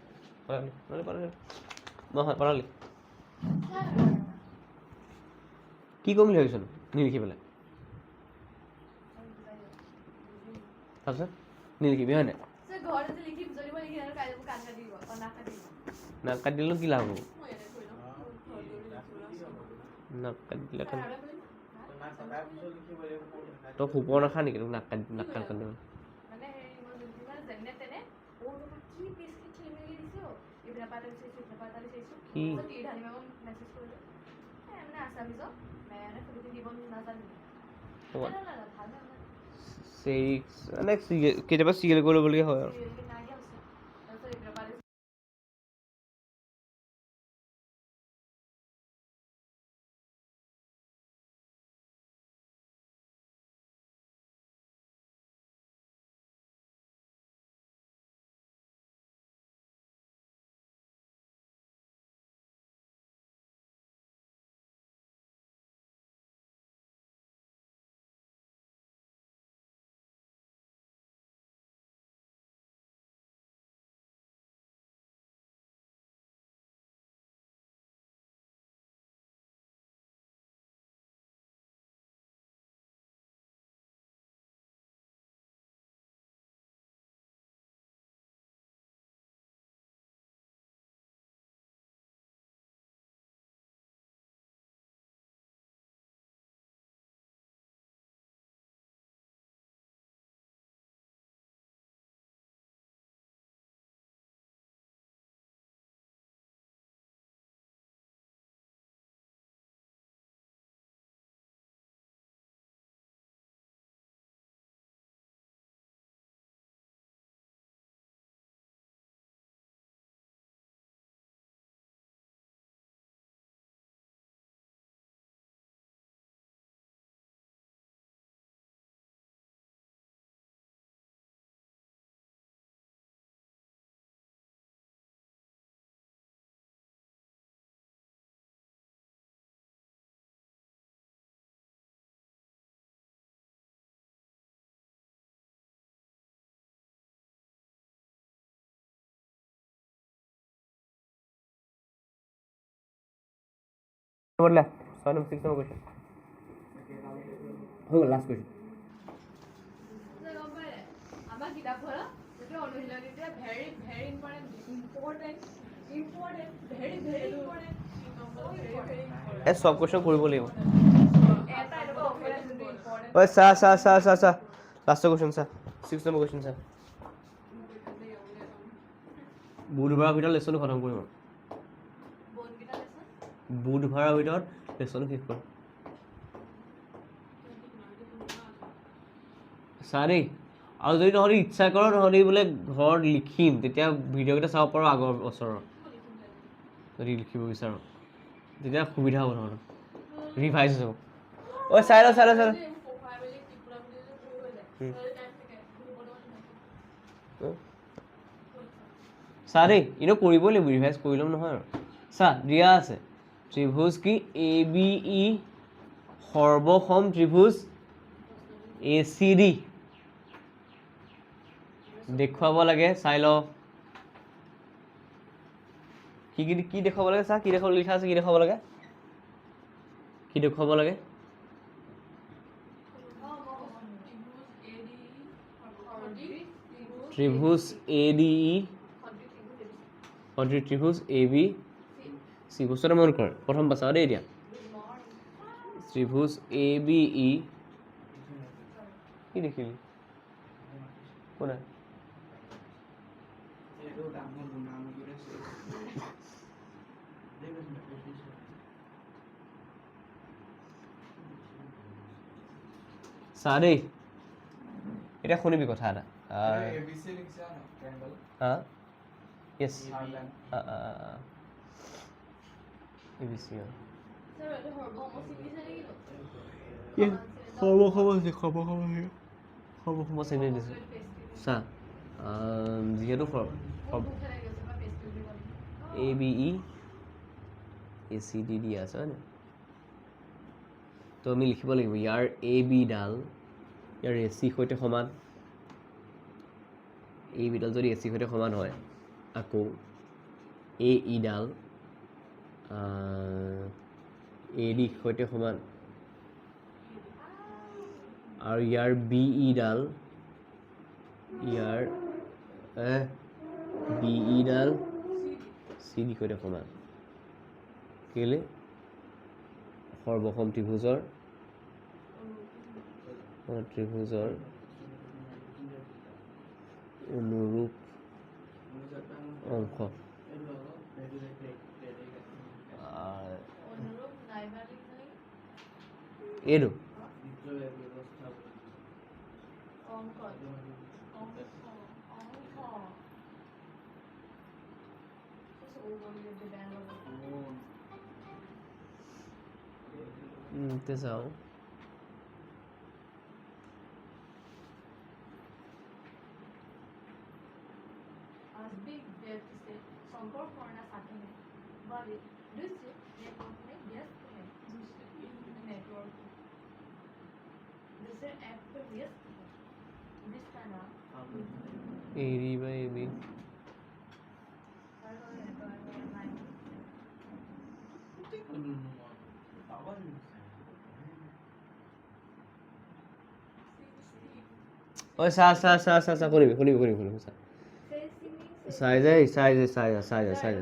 পাৰালি কি ক'ম বুলি ভাবিছোঁ নিলিখি পেলাই তাৰপিছত নিলিখিবি হয় নাই নাক কাটি দিলেও কি লাভ হ'ব নাক কাটি দিলে তই শুপৰ নাখা নেকি তোক নাক কাটি দিব কেতিয়াবা চিৰিয়েল কৰি ল'বলগীয়া হয় আৰু বদলা 6 নম্বৰ 6 নম্বৰ question হৈ গ'ল লাষ্ট question আমাৰ কিতাপ পঢ়া সেইটো অনুশীলনীতে very very important very very important এই সব question কৰিব লাগিব এটা এটা অফাৰেঞ্চ ইম্পৰ্টেণ্ট ঐ চা লাষ্ট question চা 6 নম্বৰ question চা বুধবাৰৰ ভিতৰত লেসন খতম কৰিম বনকিটা লেসন বুধবাৰৰ ভিতৰত লেসন শেষ কৰিম চাৰি আৰু যদি তহঁতি ইচ্ছা কৰ তহঁতি বোলে ঘৰত লিখিম তেতিয়া ভিডিঅ'কেইটা চাব পাৰোঁ আগৰ বছৰৰ যদি লিখিব বিচাৰোঁ তেতিয়া সুবিধা হ'ব তহঁতৰ ৰিভাইজ হ'ব ঐ চাই ল চা দেই এনেও কৰিবই লাগিব ৰিভাইজ কৰি ল'ম নহয় আৰু চা দিয়া আছে ত্ৰিভুজ কি A B E সৰ্বসম ত্ৰিভুজ A C D দেখুৱাব লাগে চাই ল কি দেখুৱাব লাগে চা কি দেখুৱাব লিখা আছে কি দেখুৱাব লাগে ত্ৰিভুজ এ ডি ই সদৃশ ত্ৰিভুজ এ বি চি বস্তুটো মন কৰ প্ৰথম পাছা দেই এতিয়া ত্ৰিভুজ এ বি ই কি দেখিলি কোনে চা দেই এতিয়া শুনিবি কথা এটা ABC লিখছা না ট্ৰায়াঙ্গল হা য়েছ হাৰলেন ABC স্যাৰ এটা সৰ্বসম চিনিছে নেকি সৰ্বসম শ্ৰেণী দিছে চা যিহেতু A B E A C D দিয়া আছে হয় নাই তো আমি লিখিব লাগিব ইয়াৰ A B Dal year A C সৈতে সমান এ বি ডাল যদি এ চি সৈতে সমান হয় আকৌ এ ই ডাল এ ডি সৈতে সমান আৰু ইয়াৰ বি ই ডাল ইয়াৰ বি ই ডাল চি ডি সৈতে সমান কেলে সৰ্বসম ত্ৰিভুজৰ অনুৰূপ অংশ এইটো তে চাওঁ शंकर करना साथी में वाले दूसरे नेटवर्क में व्यस्त है नेटवर्क दूसरे ऐप पर व्यस्त है जिसका नाम एडी बाय एबी ओए सा শুনিবি सा চাই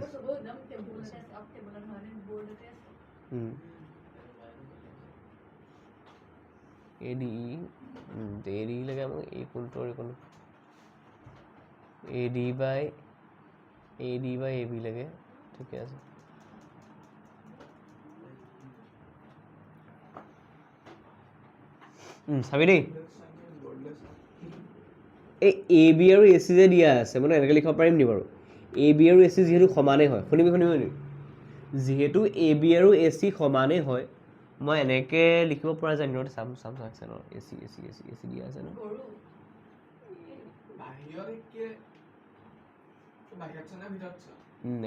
এডি দেৰি লাগে আমাক এই কোনটোৰ কোনো এডি বাই এবি লাগে ঠিকে আছে চাবি দেই এই এ বি আৰু এ চি যে দিয়া আছে মানে এনেকৈ লিখিব পাৰিম নি বাৰু এ বি আৰু এ চি যিহেতু সমানেই হয় শুনিবি যিহেতু এ বি আৰু এ চি সমানেই হয় মই এনেকৈ লিখিব পৰা যায় নোট চাম চাকচেনৰ এ চি দিয়া আছে ন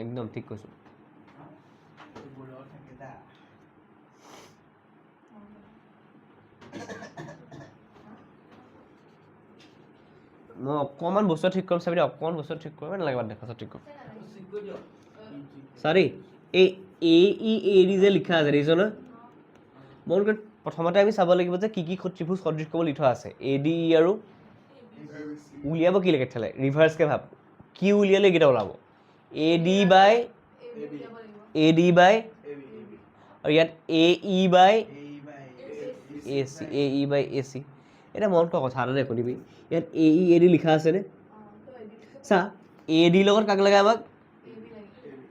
একদম ঠিক কৈছোঁ মই অকণমান বস্তু ঠিক কৰিম চাবি অকণমান বস্তু ঠিক কৰিম নালাগে বাদ দেখা ঠিক কৰিম চাৰি এই এ ই এ ডি যে লিখা আছে দেখিছ ন মন কৰি প্ৰথমতে আমি চাব লাগিব যে কি ত্ৰিভুজ সদৃশ ক'ব লিখা আছে এ ডি ই আৰু উলিয়াব কি লাগে তেতিয়াহ'লে ৰিভাৰ্চকৈ ভাব কি উলিয়ালে এইকেইটা ওলাব এ ডি বাই এ ডি বাই আৰু ইয়াত এ E by A C A E by A C এটা মনত কৰা কথা এটা দেখো দিবি ইয়াত এ ই এ ডি লিখা আছেনে চা এ ডিৰ লগত কাক লাগে আমাক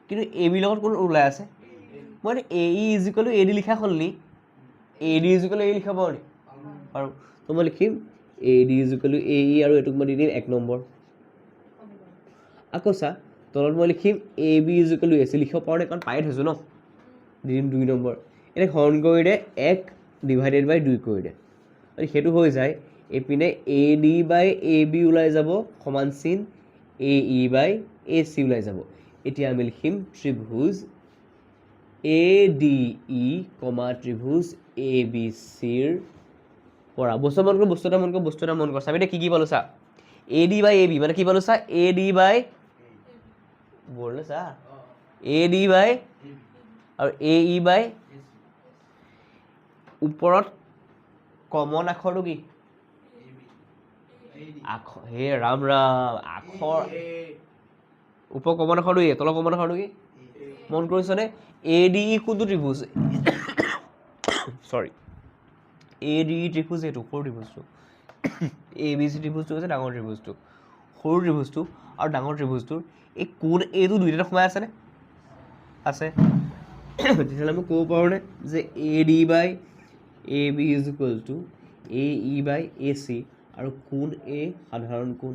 কিন্তু এ বিৰ লগত কোন ওলাই আছে মই A E is equal to A D লিখা হ'ল নি A D is equal to A লিখা পাওঁ নি আৰু তো মই লিখিম A D is equal to A E আৰু এইটোক মই দি দিম 1 নম্বৰ আকৌ চা তলত মই লিখিম A B is equal to A C লিখিব পাৰোঁ নে কাৰণ পায়ে থৈছোঁ ন দি দিম 2 নম্বৰ এতিয়া হৰণ কৰি দে 1 ডিভাইডেড বাই 2 কৰি দে সেইটো হৈ যায় এইপিনে এ ডি বাই এ বি ওলাই যাব সমান চিন এ ই বাই এ চি ওলাই যাব এতিয়া আমি লিখিম ত্ৰিভুজ A D E comma ত্ৰিভুজ A B চিৰ পৰা বস্তু এটা মন কৰ চাবি দে কি পালোঁ চা এ ডি বাই এ বি মানে কি পালোঁ চা এ ডি বাই বলে চা এ ডি বাই আৰু এ ই বাই ওপৰত কমন আখৰটো কি আখৰ হে ৰাম আখৰ ওপৰ কমন আখৰটো কি তলৰ কমন আখৰটো কি মন কৰিছনে এ ডি ই কোনটো ত্ৰিভুজ চৰি এ ডি ই ত্ৰিভুজ এইটো সৰু ত্ৰিভুজটো এ বি চি ত্ৰিভুজটো হৈছে ডাঙৰ ত্ৰিভুজটো সৰু ত্ৰিভুজটো আৰু ডাঙৰ ত্ৰিভুজটোৰ এই কোন এইটো দুইটা সোমাই আছেনে আছে তেতিয়াহ'লে মই ক'ব পাৰোঁনে যে A D by A B is equal to A E by A C আৰু কোন এ সাধাৰণ কোণ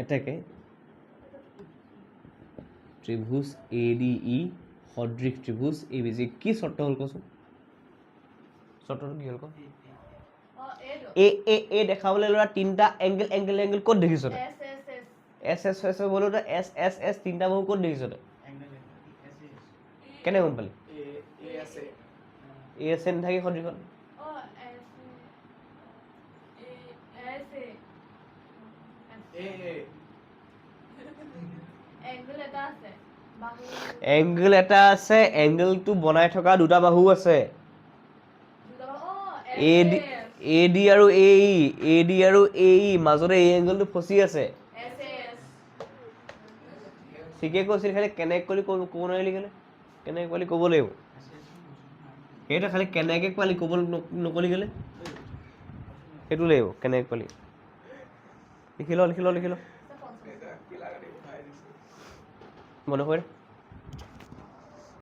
এটাকে ত্ৰিভুজ এ ডি ই সদৃশ ত্ৰিভুজ এ বি চি কি চৰ্ত হ'ল কচোন চৰ্তটো কি হ'ল ক এ দেখাবলৈ লোৱা তিনিটা এংগেল ক'ত দেখিছ তই এছ এছ এছ বোলো তই এছ এছ এছ তিনিটা বহু ক'ত দেখিছ তই কেনে গম পালি এ আছে নাথাকি সদৃশ এংগেল এটা আছে এংগেলটো বনাই থকা দুটা বাহু আছে এ ডি আৰু এ ই মাজতে এই এংগেলটো ফচি আছে ঠিকে কৈছিল খালি কেনেকে কৰি ক'ব নোৱাৰিলি কেলে কেনেকে পালি ক'ব লাগিব সেইটো খালি কেনেকে পালি ক'ব নকলি কেলে সেইটো লাগিব কেনেকে পালি লিখি ল মনে হয়